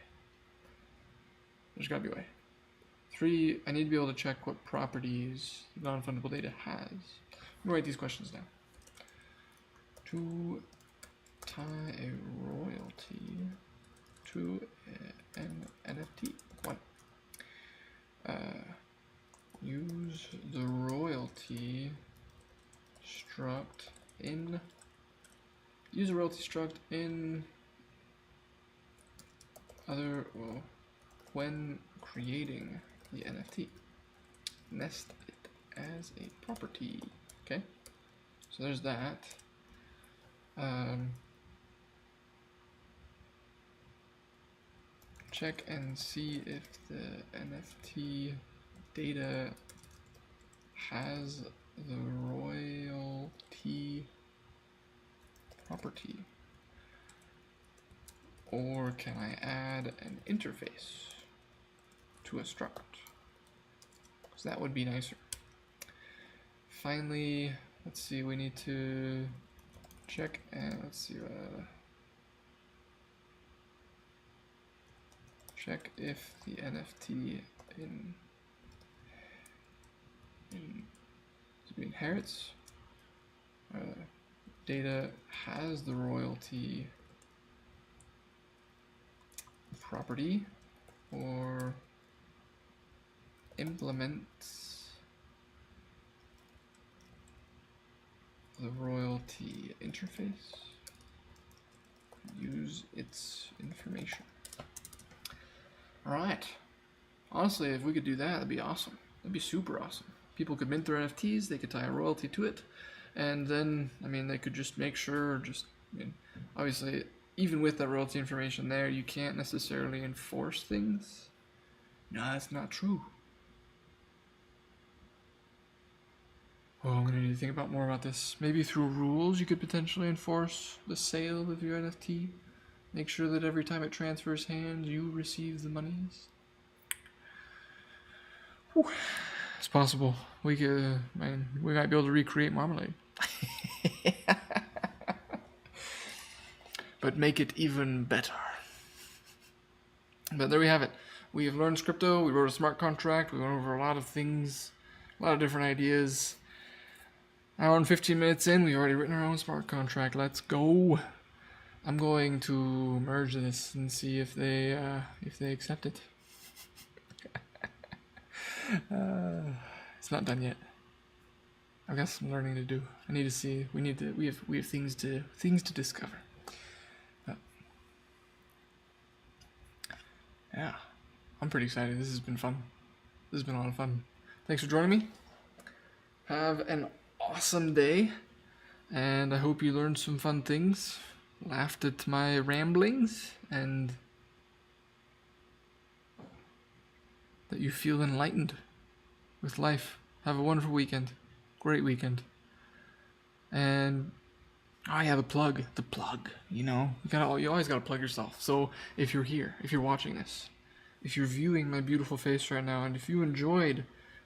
There's gotta be a way. 3, I need to be able to check what properties non-fungible data has. I'm gonna write these questions down. To tie a royalty to an NFT. 1. Use the royalty struct in. Use a royalty struct in other. Well, when creating the NFT, nest it as a property. Okay, so there's that. Check and see if the NFT data has the royalty property, or can I add an interface to a struct? Because that would be nicer. Finally, let's see, we need to check and let's see, check if the NFT inherits data has the royalty property, or implements the royalty interface, use its information. Alright. Honestly, if we could do that, that'd be awesome. That'd be super awesome. People could mint their NFTs, they could tie a royalty to it, and then, I mean, they could just make sure, obviously, even with that royalty information there, you can't necessarily enforce things. No, that's not true. Oh, I'm gonna need to think about more about this. Maybe through rules you could potentially enforce the sale of your NFT. Make sure that every time it transfers hands, you receive the monies. Whew. It's possible. We might be able to recreate Marmalade. But make it even better. But there we have it. We have learned Scrypto, we wrote a smart contract, we went over a lot of things, a lot of different ideas. Hour and 15 minutes in, we've already written our own smart contract. Let's go. I'm going to merge this and see if they accept it. It's not done yet. I've got some learning to do. I need to see. We have things to discover. But, yeah, I'm pretty excited. This has been fun. This has been a lot of fun. Thanks for joining me. Have an awesome day, and I hope you learned some fun things, laughed at my ramblings, and that you feel enlightened with life. Have a wonderful weekend. Great weekend. And I have a plug. The plug, you know, you always gotta plug yourself. So if you're here, if you're watching this, if you're viewing my beautiful face right now, and if you enjoyed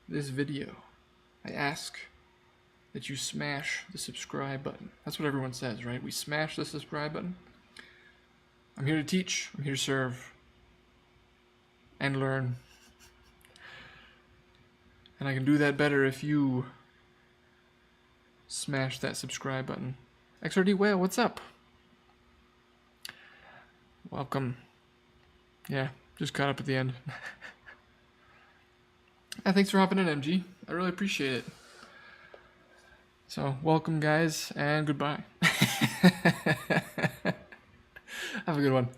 this video, I ask that you smash the subscribe button. That's what everyone says, right? We smash the subscribe button. I'm here to teach. I'm here to serve and learn. And I can do that better if you smash that subscribe button. XRD Whale, what's up? Welcome. Yeah, just caught up at the end. Thanks for hopping in, MG. I really appreciate it. So, welcome, guys, and goodbye. Have a good one.